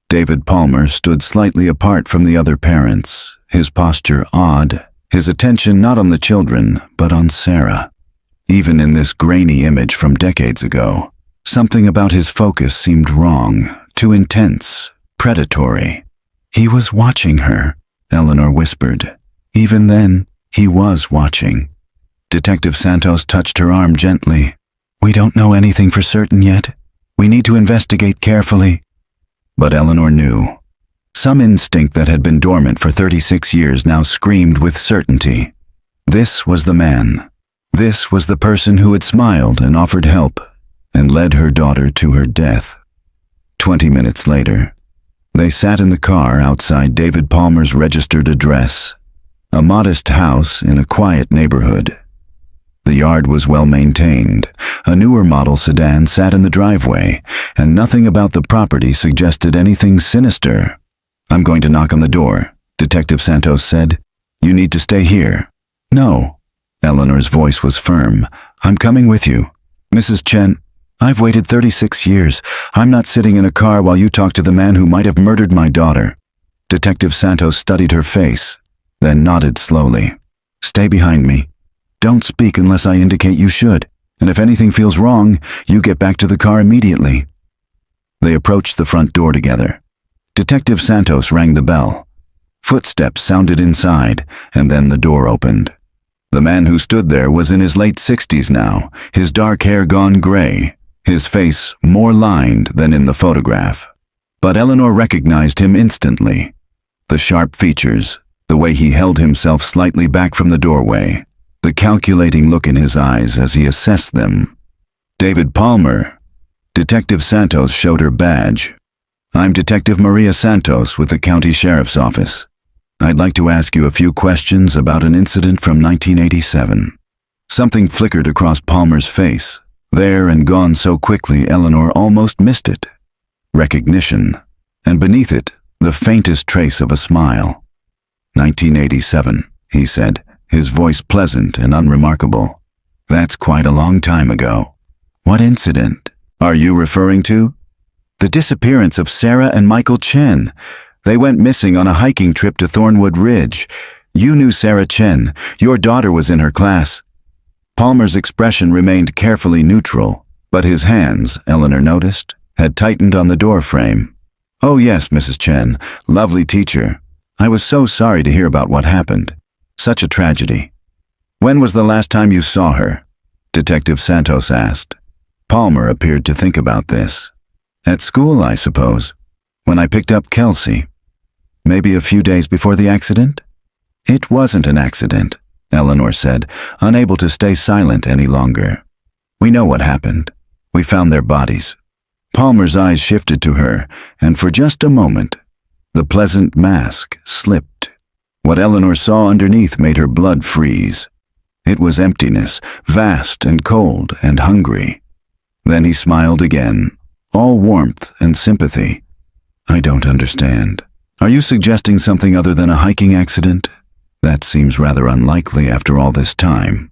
David Palmer stood slightly apart from the other parents, his posture odd, his attention not on the children, but on Sarah. Even in this grainy image from decades ago, something about his focus seemed wrong, too intense, predatory. "He was watching her," Eleanor whispered. Even then, he was watching. Detective Santos touched her arm gently. "We don't know anything for certain yet. We need to investigate carefully." But Eleanor knew. Some instinct that had been dormant for 36 years now screamed with certainty. This was the man. This was the person who had smiled and offered help and led her daughter to her death. 20 minutes later, they sat in the car outside David Palmer's registered address, a modest house in a quiet neighborhood. The yard was well maintained. A newer model sedan sat in the driveway, and nothing about the property suggested anything sinister. "I'm going to knock on the door," Detective Santos said. "You need to stay here." "No." Eleanor's voice was firm. "I'm coming with you. Mrs. Chen, I've waited 36 years. I'm not sitting in a car while you talk to the man who might have murdered my daughter." Detective Santos studied her face, then nodded slowly. "Stay behind me. Don't speak unless I indicate you should, and if anything feels wrong, you get back to the car immediately." They approached the front door together. Detective Santos rang the bell. Footsteps sounded inside, and then the door opened. The man who stood there was in his late 60s now, his dark hair gone gray, his face more lined than in the photograph. But Eleanor recognized him instantly. The sharp features, the way he held himself slightly back from the doorway, the calculating look in his eyes as he assessed them. "David Palmer." Detective Santos showed her badge. "I'm Detective Maria Santos with the County Sheriff's Office. I'd like to ask you a few questions about an incident from 1987. Something flickered across Palmer's face, there and gone so quickly Eleanor almost missed it. Recognition, and beneath it, the faintest trace of a smile. 1987, he said, his voice pleasant and unremarkable. "That's quite a long time ago. What incident are you referring to? The disappearance of Sarah and Michael Chen. They went missing on a hiking trip to Thornwood Ridge. You knew Sarah Chen. Your daughter was in her class. Palmer's expression remained carefully neutral, but his hands, Eleanor noticed, had tightened on the door frame. Oh yes, Mrs. Chen, lovely teacher. I was so sorry to hear about what happened. Such a tragedy. When was the last time you saw her? Detective Santos asked. Palmer appeared to think about this. At school, I suppose. When I picked up Kelsey. Maybe a few days before the accident? It wasn't an accident, Eleanor said, unable to stay silent any longer. We know what happened. We found their bodies. Palmer's eyes shifted to her, and for just a moment, the pleasant mask slipped. What Eleanor saw underneath made her blood freeze. It was emptiness, vast and cold and hungry. Then he smiled again, all warmth and sympathy. I don't understand. Are you suggesting something other than a hiking accident? That seems rather unlikely after all this time.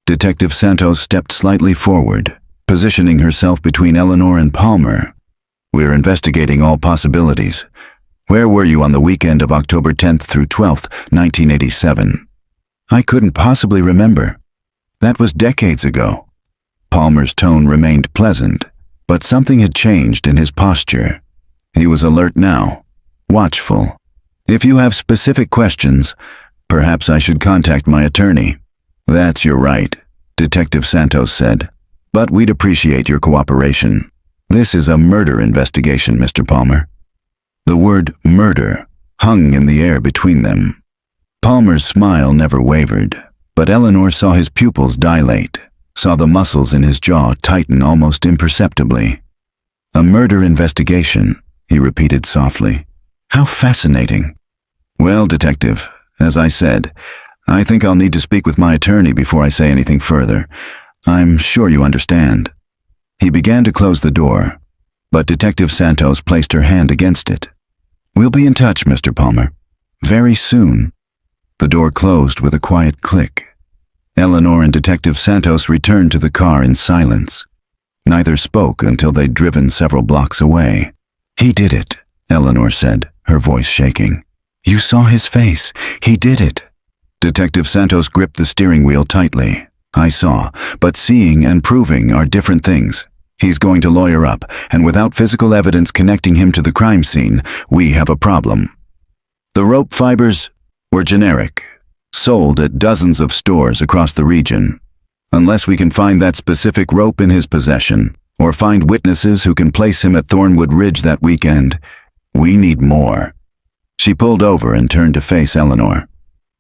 Detective Santos stepped slightly forward, positioning herself between Eleanor and Palmer. We're investigating all possibilities. Where were you on the weekend of October 10th through 12th, 1987? I couldn't possibly remember. That was decades ago. Palmer's tone remained pleasant, but something had changed in his posture. He was alert now, watchful. If you have specific questions, perhaps I should contact my attorney. That's your right, Detective Santos said, but we'd appreciate your cooperation. This is a murder investigation, Mr. Palmer. The word murder hung in the air between them. Palmer's smile never wavered, but Eleanor saw his pupils dilate, saw the muscles in his jaw tighten almost imperceptibly. A murder investigation, he repeated softly. How fascinating. Well, Detective, as I said, I think I'll need to speak with my attorney before I say anything further. I'm sure you understand. He began to close the door, but Detective Santos placed her hand against it. We'll be in touch, Mr. Palmer. Very soon. The door closed with a quiet click. Eleanor and Detective Santos returned to the car in silence. Neither spoke until they'd driven several blocks away. He did it, Eleanor said, her voice shaking. You saw his face. He did it. Detective Santos gripped the steering wheel tightly. I saw, but seeing and proving are different things. He's going to lawyer up, and without physical evidence connecting him to the crime scene, we have a problem. The rope fibers were generic, sold at dozens of stores across the region. Unless we can find that specific rope in his possession, or find witnesses who can place him at Thornwood Ridge that weekend, we need more. She pulled over and turned to face Eleanor.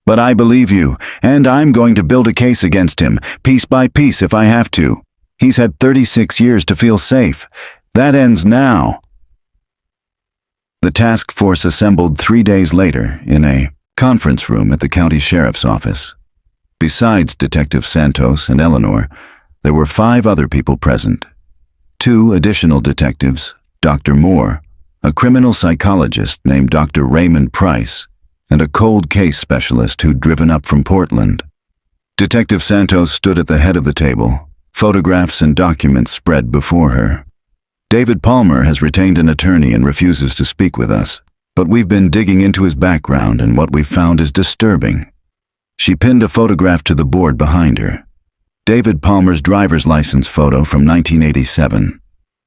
But I believe you, and I'm going to build a case against him, piece by piece if I have to. He's had 36 years to feel safe. That ends now. The task force assembled 3 days later in a conference room at the county sheriff's office. Besides Detective Santos and Eleanor, there were 5 other people present. 2 additional detectives, Dr. Moore, a criminal psychologist named Dr. Raymond Price, and a cold case specialist who'd driven up from Portland. Detective Santos stood at the head of the table, photographs and documents spread before her. David Palmer has retained an attorney and refuses to speak with us, but we've been digging into his background and what we've found is disturbing. She pinned a photograph to the board behind her. David Palmer's driver's license photo from 1987.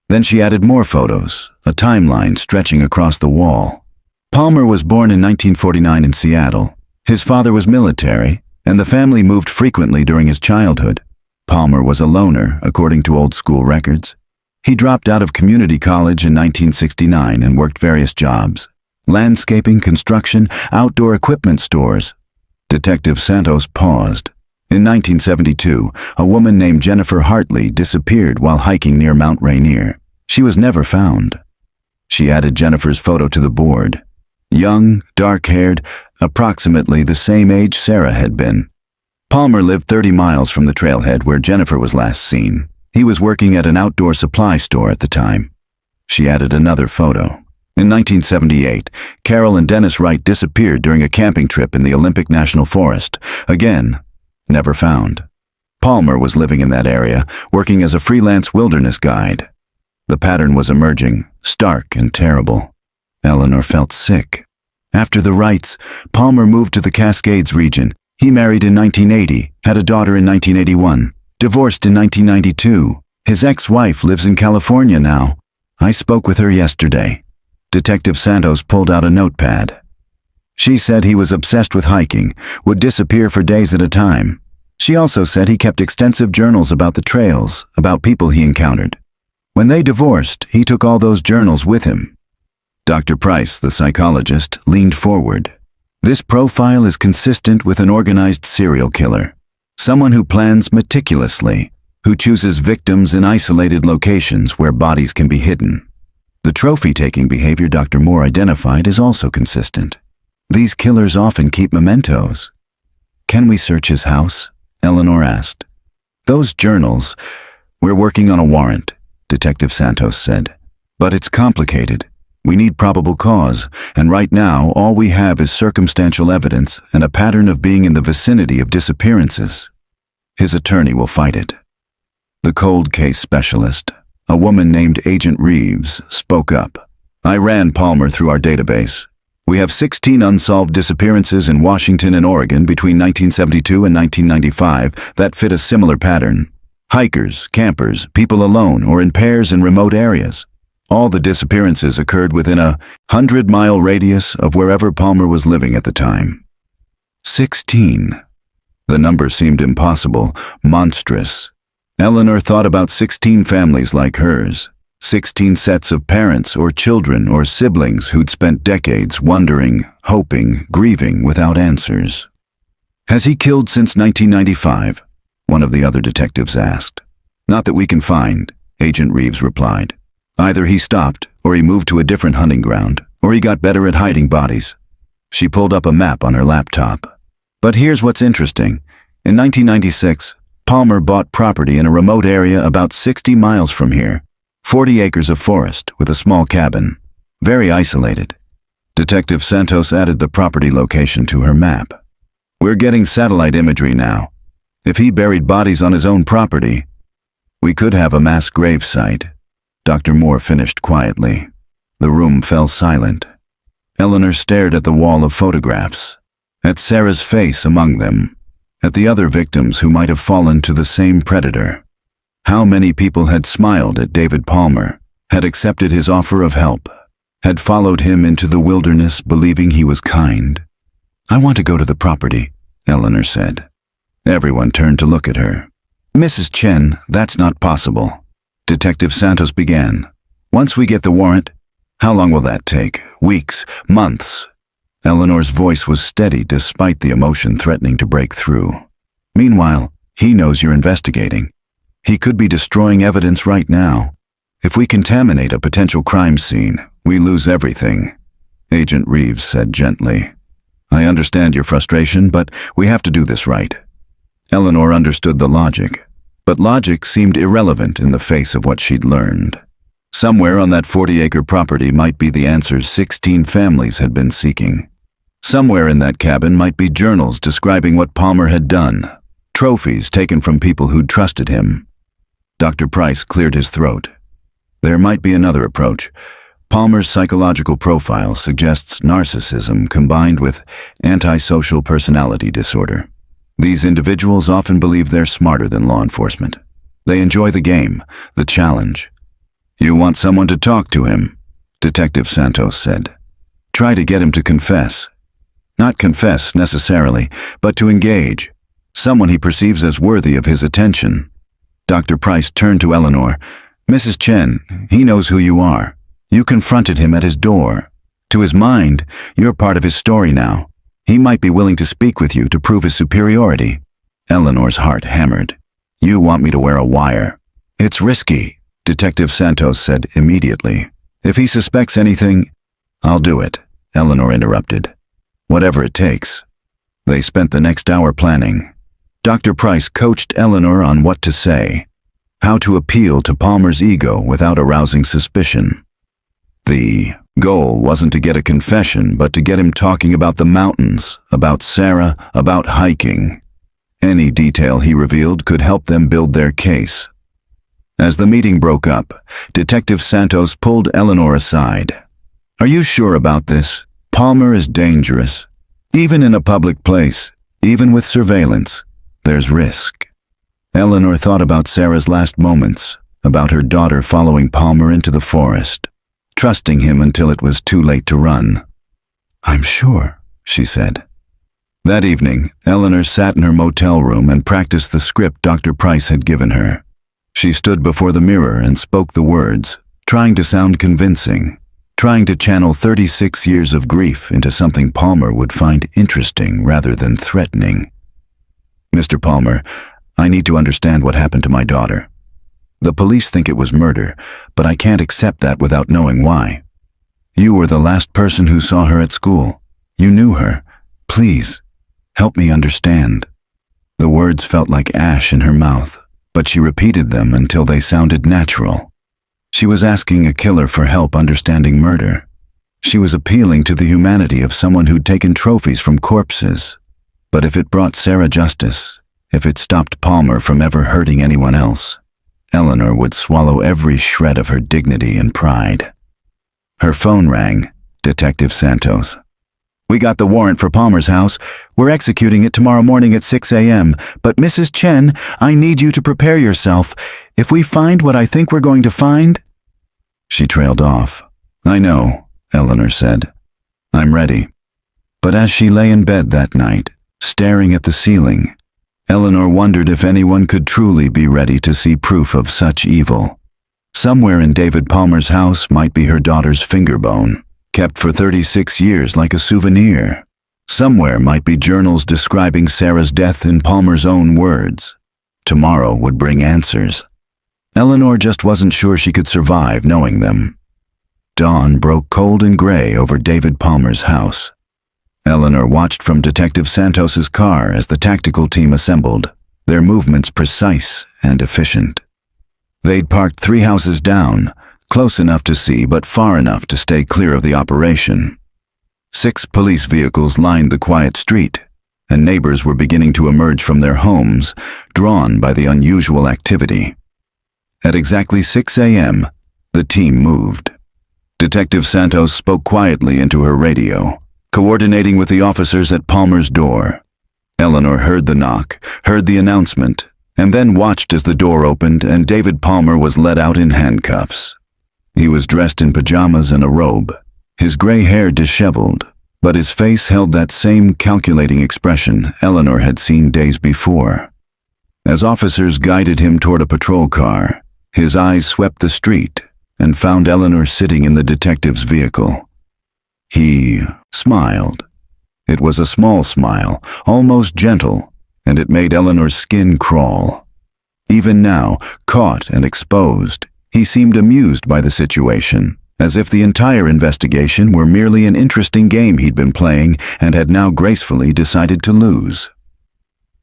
Then she added more photos, a timeline stretching across the wall. Palmer was born in 1949 in Seattle. His father was military, and the family moved frequently during his childhood. Palmer was a loner, according to old school records. He dropped out of community college in 1969 and worked various jobs: landscaping, construction, outdoor equipment stores. Detective Santos paused. In 1972, a woman named Jennifer Hartley disappeared while hiking near Mount Rainier. She was never found. She added Jennifer's photo to the board. Young, dark-haired, approximately the same age Sarah had been. Palmer lived 30 miles from the trailhead where Jennifer was last seen. He was working at an outdoor supply store at the time. She added another photo. In 1978, Carol and Dennis Wright disappeared during a camping trip in the Olympic National Forest. Again, never found. Palmer was living in that area, working as a freelance wilderness guide. The pattern was emerging, stark and terrible. Eleanor felt sick. After the rites, Palmer moved to the Cascades region. He married in 1980, had a daughter in 1981, divorced in 1992. His ex-wife lives in California now. I spoke with her yesterday. Detective Santos pulled out a notepad. She said he was obsessed with hiking, would disappear for days at a time. She also said he kept extensive journals about the trails, about people he encountered. When they divorced, he took all those journals with him. Dr. Price, the psychologist, leaned forward. This profile is consistent with an organized serial killer. Someone who plans meticulously, who chooses victims in isolated locations where bodies can be hidden. The trophy-taking behavior Dr. Moore identified is also consistent. These killers often keep mementos. Can we search his house? Eleanor asked. Those journals, we're working on a warrant, Detective Santos said. But it's complicated. We need probable cause, and right now all we have is circumstantial evidence and a pattern of being in the vicinity of disappearances. His attorney will fight it. The cold case specialist, a woman named Agent Reeves, spoke up. I ran Palmer through our database. We have 16 unsolved disappearances in Washington and Oregon between 1972 and 1995 that fit a similar pattern. Hikers, campers, people alone or in pairs in remote areas. All the disappearances occurred within a 100-mile radius of wherever Palmer was living at the time. 16. The number seemed impossible, monstrous. Eleanor thought about 16 families like hers, 16 sets of parents or children or siblings who'd spent decades wondering, hoping, grieving without answers. Has he killed since 1995? One of the other detectives asked. Not that we can find, Agent Reeves replied. Either he stopped, or he moved to a different hunting ground, or he got better at hiding bodies. She pulled up a map on her laptop. But here's what's interesting. In 1996, Palmer bought property in a remote area about 60 miles from here. 40 acres of forest with a small cabin. Very isolated. Detective Santos added the property location to her map. We're getting satellite imagery now. If he buried bodies on his own property, we could have a mass grave site. Dr. Moore finished quietly. The room fell silent. Eleanor stared at the wall of photographs, at Sarah's face among them, at the other victims who might have fallen to the same predator. How many people had smiled at David Palmer, had accepted his offer of help, had followed him into the wilderness believing he was kind? I want to go to the property, Eleanor said. Everyone turned to look at her. Mrs. Chen, that's not possible. Detective Santos began. Once we get the warrant, how long will that take? Weeks? Months? Eleanor's voice was steady despite the emotion threatening to break through. Meanwhile, he knows you're investigating. He could be destroying evidence right now. If we contaminate a potential crime scene, we lose everything, Agent Reeves said gently. I understand your frustration, but we have to do this right. Eleanor understood the logic. But logic seemed irrelevant in the face of what she'd learned. Somewhere on that 40-acre property might be the answers 16 families had been seeking. Somewhere in that cabin might be journals describing what Palmer had done, trophies taken from people who'd trusted him. Dr. Price cleared his throat. There might be another approach. Palmer's psychological profile suggests narcissism combined with antisocial personality disorder. These individuals often believe they're smarter than law enforcement. They enjoy the game, the challenge. You want someone to talk to him, Detective Santos said. Try to get him to confess. Not confess necessarily, but to engage. Someone he perceives as worthy of his attention. Dr. Price turned to Eleanor. Mrs. Chen, he knows who you are. You confronted him at his door. To his mind, you're part of his story now. He might be willing to speak with you to prove his superiority. Eleanor's heart hammered. You want me to wear a wire? It's risky, Detective Santos said immediately. If he suspects anything, I'll do it, Eleanor interrupted. Whatever it takes. They spent the next hour planning. Dr. Price coached Eleanor on what to say, how to appeal to Palmer's ego without arousing suspicion. The goal wasn't to get a confession, but to get him talking about the mountains, about Sarah, about hiking. Any detail he revealed could help them build their case. As the meeting broke up, Detective Santos pulled Eleanor aside. "Are you sure about this? Palmer is dangerous. Even in a public place, even with surveillance, there's risk." Eleanor thought about Sarah's last moments, about her daughter following Palmer into the forest, trusting him until it was too late to run. "I'm sure," she said. That evening, Eleanor sat in her motel room and practiced the script Dr. Price had given her. She stood before the mirror and spoke the words, trying to sound convincing, trying to channel 36 years of grief into something Palmer would find interesting rather than threatening. "Mr. Palmer, I need to understand what happened to my daughter. The police think it was murder, but I can't accept that without knowing why. You were the last person who saw her at school. You knew her. Please, help me understand." The words felt like ash in her mouth, but she repeated them until they sounded natural. She was asking a killer for help understanding murder. She was appealing to the humanity of someone who'd taken trophies from corpses. But if it brought Sarah justice, if it stopped Palmer from ever hurting anyone else, Eleanor would swallow every shred of her dignity and pride. Her phone rang. Detective Santos. "We got the warrant for Palmer's house. We're executing it tomorrow morning at 6 a.m. But Mrs. Chen, I need you to prepare yourself. If we find what I think we're going to find—" She trailed off. "I know," Eleanor said. "I'm ready." But as she lay in bed that night, staring at the ceiling, Eleanor wondered if anyone could truly be ready to see proof of such evil. Somewhere in David Palmer's house might be her daughter's finger bone, kept for 36 years like a souvenir. Somewhere might be journals describing Sarah's death in Palmer's own words. Tomorrow would bring answers. Eleanor just wasn't sure she could survive knowing them. Dawn broke cold and gray over David Palmer's house. Eleanor watched from Detective Santos's car as the tactical team assembled, their movements precise and efficient. They'd parked 3 houses down, close enough to see but far enough to stay clear of the operation. 6 police vehicles lined the quiet street, and neighbors were beginning to emerge from their homes, drawn by the unusual activity. At exactly 6 a.m., the team moved. Detective Santos spoke quietly into her radio, coordinating with the officers at Palmer's door. Eleanor heard the knock, heard the announcement, and then watched as the door opened and David Palmer was led out in handcuffs. He was dressed in pajamas and a robe, his gray hair disheveled, but his face held that same calculating expression Eleanor had seen days before. As officers guided him toward a patrol car, his eyes swept the street and found Eleanor sitting in the detective's vehicle. He smiled. It was a small smile, almost gentle, and it made Eleanor's skin crawl. Even now, caught and exposed, he seemed amused by the situation, as if the entire investigation were merely an interesting game he'd been playing and had now gracefully decided to lose.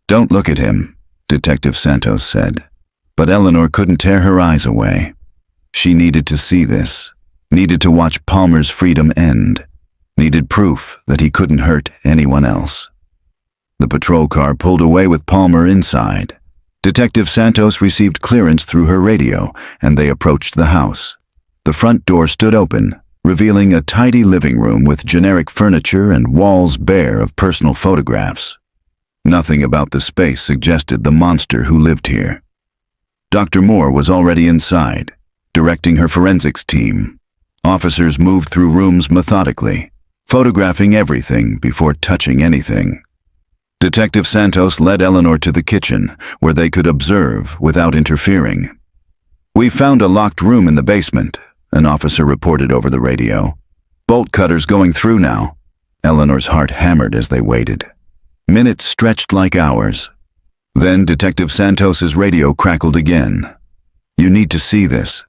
"Don't look at him," Detective Santos said. But Eleanor couldn't tear her eyes away. She needed to see this, needed to watch Palmer's freedom end, needed proof that he couldn't hurt anyone else. The patrol car pulled away with Palmer inside. Detective Santos received clearance through her radio, and they approached the house. The front door stood open, revealing a tidy living room with generic furniture and walls bare of personal photographs. Nothing about the space suggested the monster who lived here. Dr. Moore was already inside, directing her forensics team. Officers moved through rooms methodically, photographing everything before touching anything. Detective Santos led Eleanor to the kitchen, where they could observe without interfering. "We found a locked room in the basement," an officer reported over the radio. "Bolt cutters going through now." Eleanor's heart hammered as they waited. Minutes stretched like hours. Then Detective Santos's radio crackled again. "You need to see this."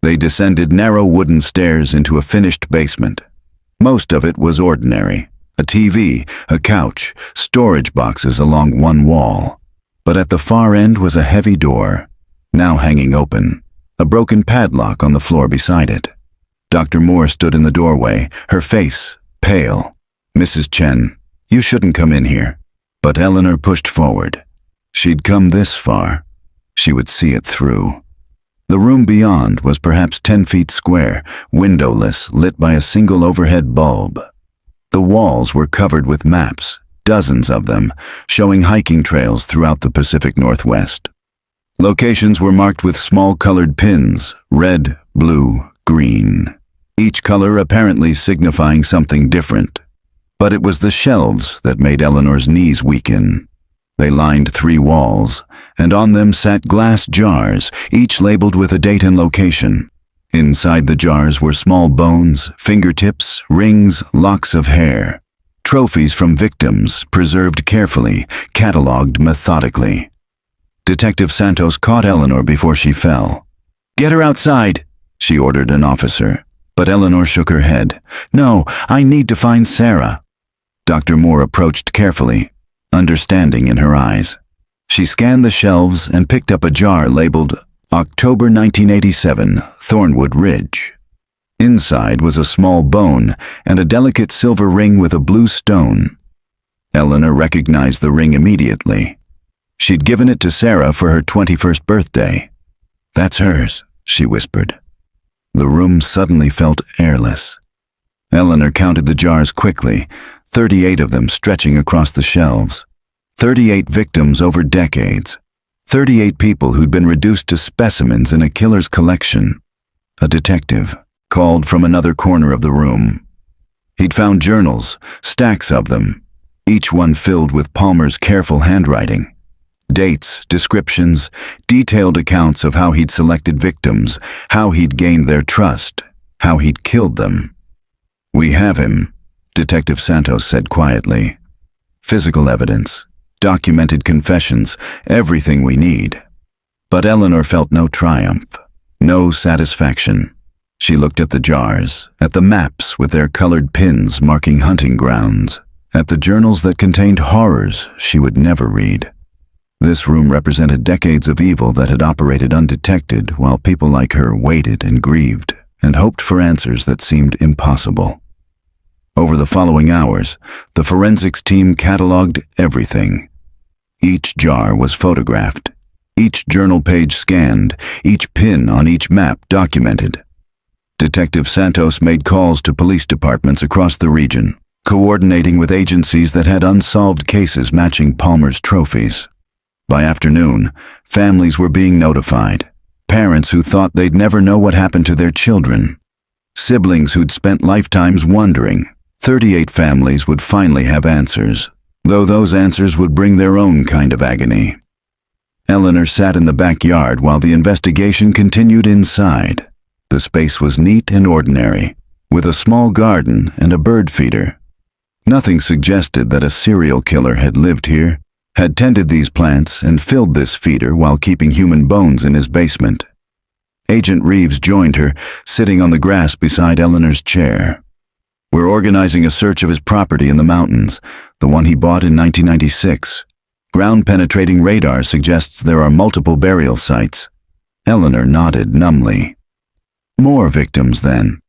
They descended narrow wooden stairs into a finished basement. Most of it was ordinary. A TV, a couch, storage boxes along one wall. But at the far end was a heavy door, now hanging open, a broken padlock on the floor beside it. Dr. Moore stood in the doorway, her face pale. "Mrs. Chen, you shouldn't come in here." But Eleanor pushed forward. She'd come this far. She would see it through. The room beyond was perhaps 10 feet square, windowless, lit by a single overhead bulb. The walls were covered with maps, dozens of them, showing hiking trails throughout the Pacific Northwest. Locations were marked with small colored pins, red, blue, green, each color apparently signifying something different. But it was the shelves that made Eleanor's knees weaken. They lined 3 walls, and on them sat glass jars, each labeled with a date and location. Inside the jars were small bones, fingertips, rings, locks of hair. Trophies from victims, preserved carefully, catalogued methodically. Detective Santos caught Eleanor before she fell. "Get her outside," she ordered an officer. But Eleanor shook her head. "No, I need to find Sarah." Dr. Moore approached carefully, understanding in her eyes. She scanned the shelves and picked up a jar labeled October 1987, Thornwood Ridge. Inside was a small bone and a delicate silver ring with a blue stone. Eleanor recognized the ring immediately. She'd given it to Sarah for her 21st birthday. "That's hers," she whispered. The room suddenly felt airless. Eleanor counted the jars quickly, 38 of them stretching across the shelves. 38 victims over decades. 38 people who'd been reduced to specimens in a killer's collection. A detective called from another corner of the room. He'd found journals, stacks of them, each one filled with Palmer's careful handwriting. Dates, descriptions, detailed accounts of how he'd selected victims, how he'd gained their trust, how he'd killed them. "We have him," Detective Santos said quietly. "Physical evidence, documented confessions, everything we need." But Eleanor felt no triumph, no satisfaction. She looked at the jars, at the maps with their colored pins marking hunting grounds, at the journals that contained horrors she would never read. This room represented decades of evil that had operated undetected while people like her waited and grieved and hoped for answers that seemed impossible. Over the following hours, the forensics team cataloged everything. Each jar was photographed, each journal page scanned, each pin on each map documented. Detective Santos made calls to police departments across the region, coordinating with agencies that had unsolved cases matching Palmer's trophies. By afternoon, families were being notified, parents who thought they'd never know what happened to their children, siblings who'd spent lifetimes wondering. 38 families would finally have answers, though those answers would bring their own kind of agony. Eleanor sat in the backyard while the investigation continued inside. The space was neat and ordinary, with a small garden and a bird feeder. Nothing suggested that a serial killer had lived here, had tended these plants and filled this feeder while keeping human bones in his basement. Agent Reeves joined her, sitting on the grass beside Eleanor's chair. "We're organizing a search of his property in the mountains, the one he bought in 1996. Ground-penetrating radar suggests there are multiple burial sites." Eleanor nodded numbly. More victims, then.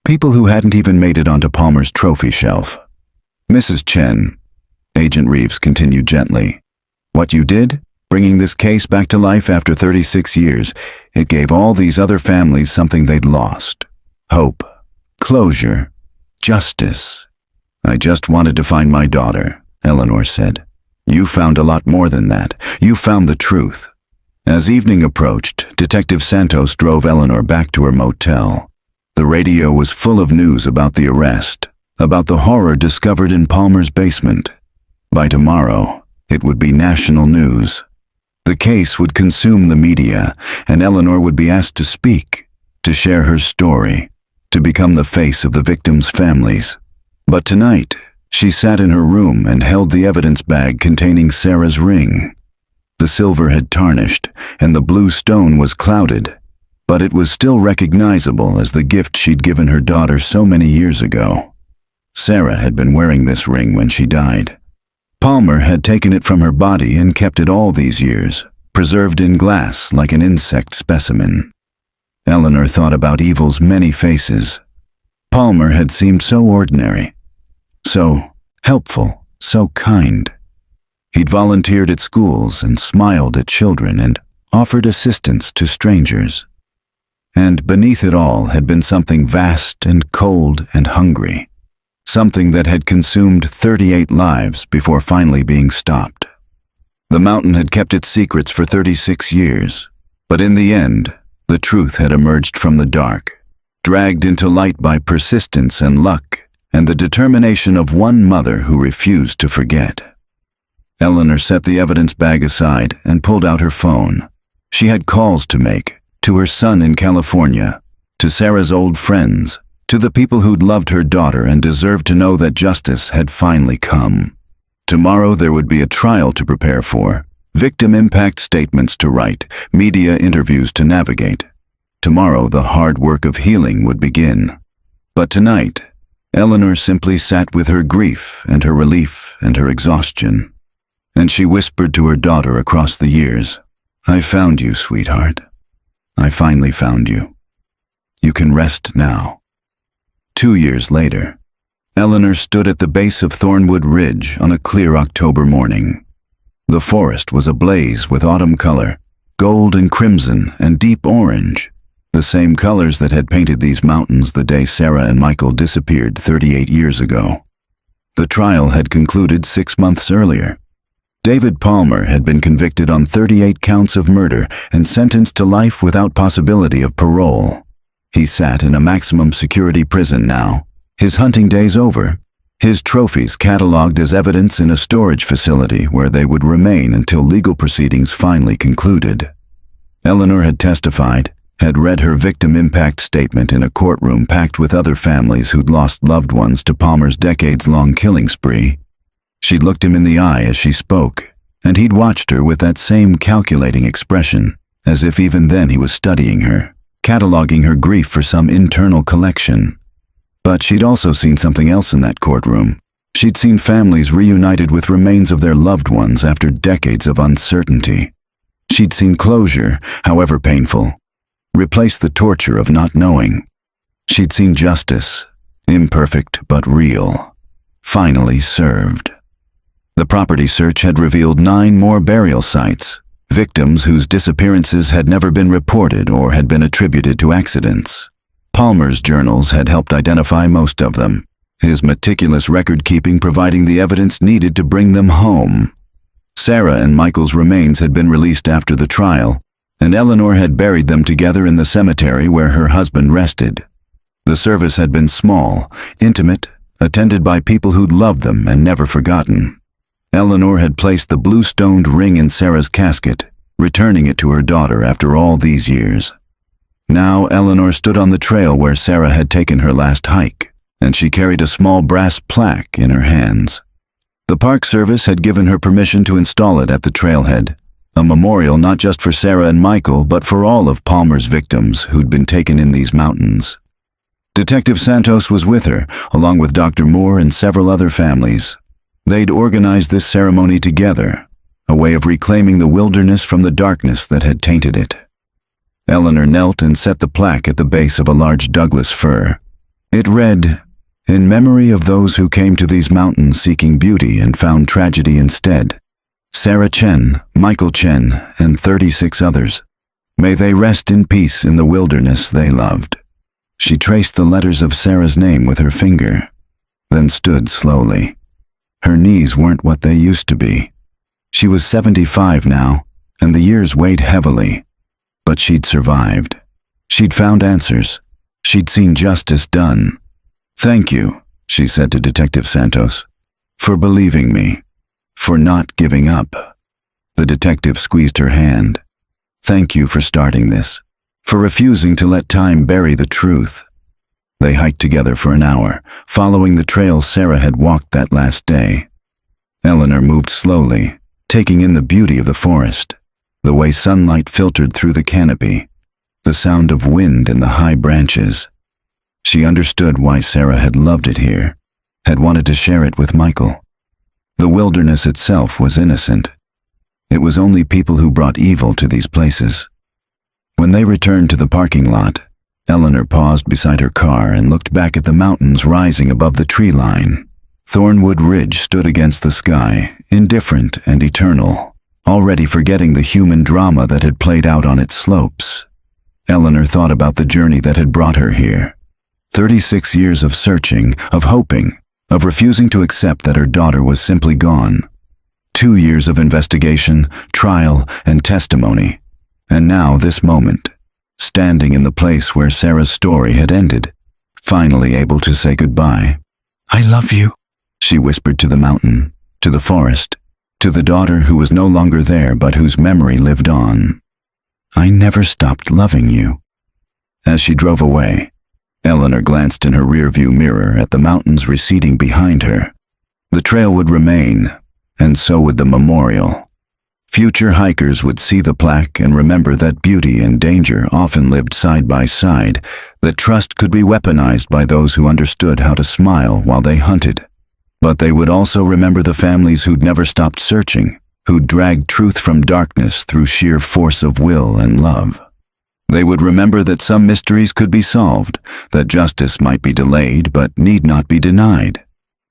People who hadn't even made it onto Palmer's trophy shelf. "Mrs. Chen," Agent Reeves continued gently, "what you did, bringing this case back to life after 36 years, it gave all these other families something they'd lost. Hope, closure, justice." "I just wanted to find my daughter," Eleanor said. "You found a lot more than that. You found the truth." As evening approached, Detective Santos drove Eleanor back to her motel. The radio was full of news about the arrest, about the horror discovered in Palmer's basement. By tomorrow, it would be national news. The case would consume the media, and Eleanor would be asked to speak, to share her story, to become the face of the victims' families. But tonight, she sat in her room and held the evidence bag containing Sarah's ring. The silver had tarnished, and the blue stone was clouded, but it was still recognizable as the gift she'd given her daughter so many years ago. Sarah had been wearing this ring when she died. Palmer had taken it from her body and kept it all these years, preserved in glass like an insect specimen. Eleanor thought about evil's many faces. Palmer had seemed so ordinary, so helpful, so kind. He'd volunteered at schools and smiled at children and offered assistance to strangers. And beneath it all had been something vast and cold and hungry, something that had consumed 38 lives before finally being stopped. The mountain had kept its secrets for 36 years, but in the end, the truth had emerged from the dark, dragged into light by persistence and luck and the determination of one mother who refused to forget. Eleanor set the evidence bag aside and pulled out her phone. She had calls to make, to her son in California, to Sarah's old friends, to the people who'd loved her daughter and deserved to know that justice had finally come. Tomorrow there would be a trial to prepare for, victim impact statements to write, media interviews to navigate. Tomorrow the hard work of healing would begin. But tonight, Eleanor simply sat with her grief and her relief and her exhaustion. And she whispered to her daughter across the years, "I found you, sweetheart. I finally found you. You can rest now." 2 years later, Eleanor stood at the base of Thornwood Ridge on a clear October morning. The forest was ablaze with autumn color, gold and crimson and deep orange, the same colors that had painted these mountains the day Sarah and Michael disappeared 38 years ago. The trial had concluded 6 months earlier. David Palmer had been convicted on 38 counts of murder and sentenced to life without possibility of parole. He sat in a maximum security prison now, his hunting days over, his trophies cataloged as evidence in a storage facility where they would remain until legal proceedings finally concluded. Eleanor had testified, had read her victim impact statement in a courtroom packed with other families who'd lost loved ones to Palmer's decades-long killing spree. She'd looked him in the eye as she spoke, and he'd watched her with that same calculating expression, as if even then he was studying her, cataloging her grief for some internal collection. But she'd also seen something else in that courtroom. She'd seen families reunited with remains of their loved ones after decades of uncertainty. She'd seen closure, however painful, replace the torture of not knowing. She'd seen justice, imperfect but real, finally served. The property search had revealed 9 more burial sites, victims whose disappearances had never been reported or had been attributed to accidents. Palmer's journals had helped identify most of them, his meticulous record-keeping providing the evidence needed to bring them home. Sarah and Michael's remains had been released after the trial, and Eleanor had buried them together in the cemetery where her husband rested. The service had been small, intimate, attended by people who'd loved them and never forgotten. Eleanor had placed the blue-stoned ring in Sarah's casket, returning it to her daughter after all these years. Now Eleanor stood on the trail where Sarah had taken her last hike, and she carried a small brass plaque in her hands. The Park Service had given her permission to install it at the trailhead, a memorial not just for Sarah and Michael, but for all of Palmer's victims who'd been taken in these mountains. Detective Santos was with her, along with Dr. Moore and several other families. They'd organized this ceremony together, a way of reclaiming the wilderness from the darkness that had tainted it. Eleanor knelt and set the plaque at the base of a large Douglas fir. It read, "In memory of those who came to these mountains seeking beauty and found tragedy instead. Sarah Chen, Michael Chen, and 36 others. May they rest in peace in the wilderness they loved." She traced the letters of Sarah's name with her finger, then stood slowly. Her knees weren't what they used to be. She was 75 now, and the years weighed heavily. But she'd survived. She'd found answers. She'd seen justice done. "Thank you," she said to Detective Santos, "for believing me, for not giving up." The detective squeezed her hand. "Thank you for starting this, for refusing to let time bury the truth." They hiked together for an hour, following the trail Sarah had walked that last day. Eleanor moved slowly, taking in the beauty of the forest, the way sunlight filtered through the canopy, the sound of wind in the high branches. She understood why Sarah had loved it here, had wanted to share it with Michael. The wilderness itself was innocent. It was only people who brought evil to these places. When they returned to the parking lot, Eleanor paused beside her car and looked back at the mountains rising above the tree line. Thornwood Ridge stood against the sky, indifferent and eternal, already forgetting the human drama that had played out on its slopes. Eleanor thought about the journey that had brought her here. 36 years of searching, of hoping, of refusing to accept that her daughter was simply gone. 2 years of investigation, trial, and testimony. And now this moment, standing in the place where Sarah's story had ended, finally able to say goodbye. "I love you," she whispered to the mountain, to the forest, to the daughter who was no longer there but whose memory lived on. "I never stopped loving you." As she drove away, Eleanor glanced in her rearview mirror at the mountains receding behind her. The trail would remain, and so would the memorial. Future hikers would see the plaque and remember that beauty and danger often lived side by side, that trust could be weaponized by those who understood how to smile while they hunted. But they would also remember the families who'd never stopped searching, who'd dragged truth from darkness through sheer force of will and love. They would remember that some mysteries could be solved, that justice might be delayed but need not be denied,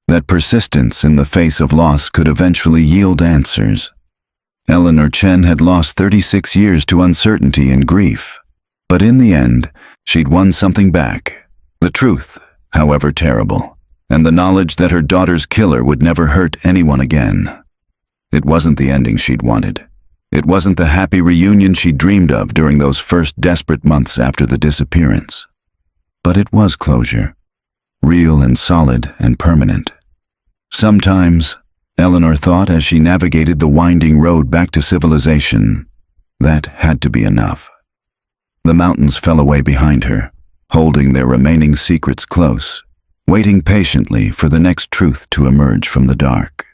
that persistence in the face of loss could eventually yield answers. Eleanor Chen had lost 36 years to uncertainty and grief, but in the end, she'd won something back, the truth, however terrible, and the knowledge that her daughter's killer would never hurt anyone again. It wasn't the ending she'd wanted. It wasn't the happy reunion she dreamed of during those first desperate months after the disappearance. But it was closure, real and solid and permanent. Sometimes, Eleanor thought as she navigated the winding road back to civilization, that had to be enough. The mountains fell away behind her, holding their remaining secrets close, waiting patiently for the next truth to emerge from the dark.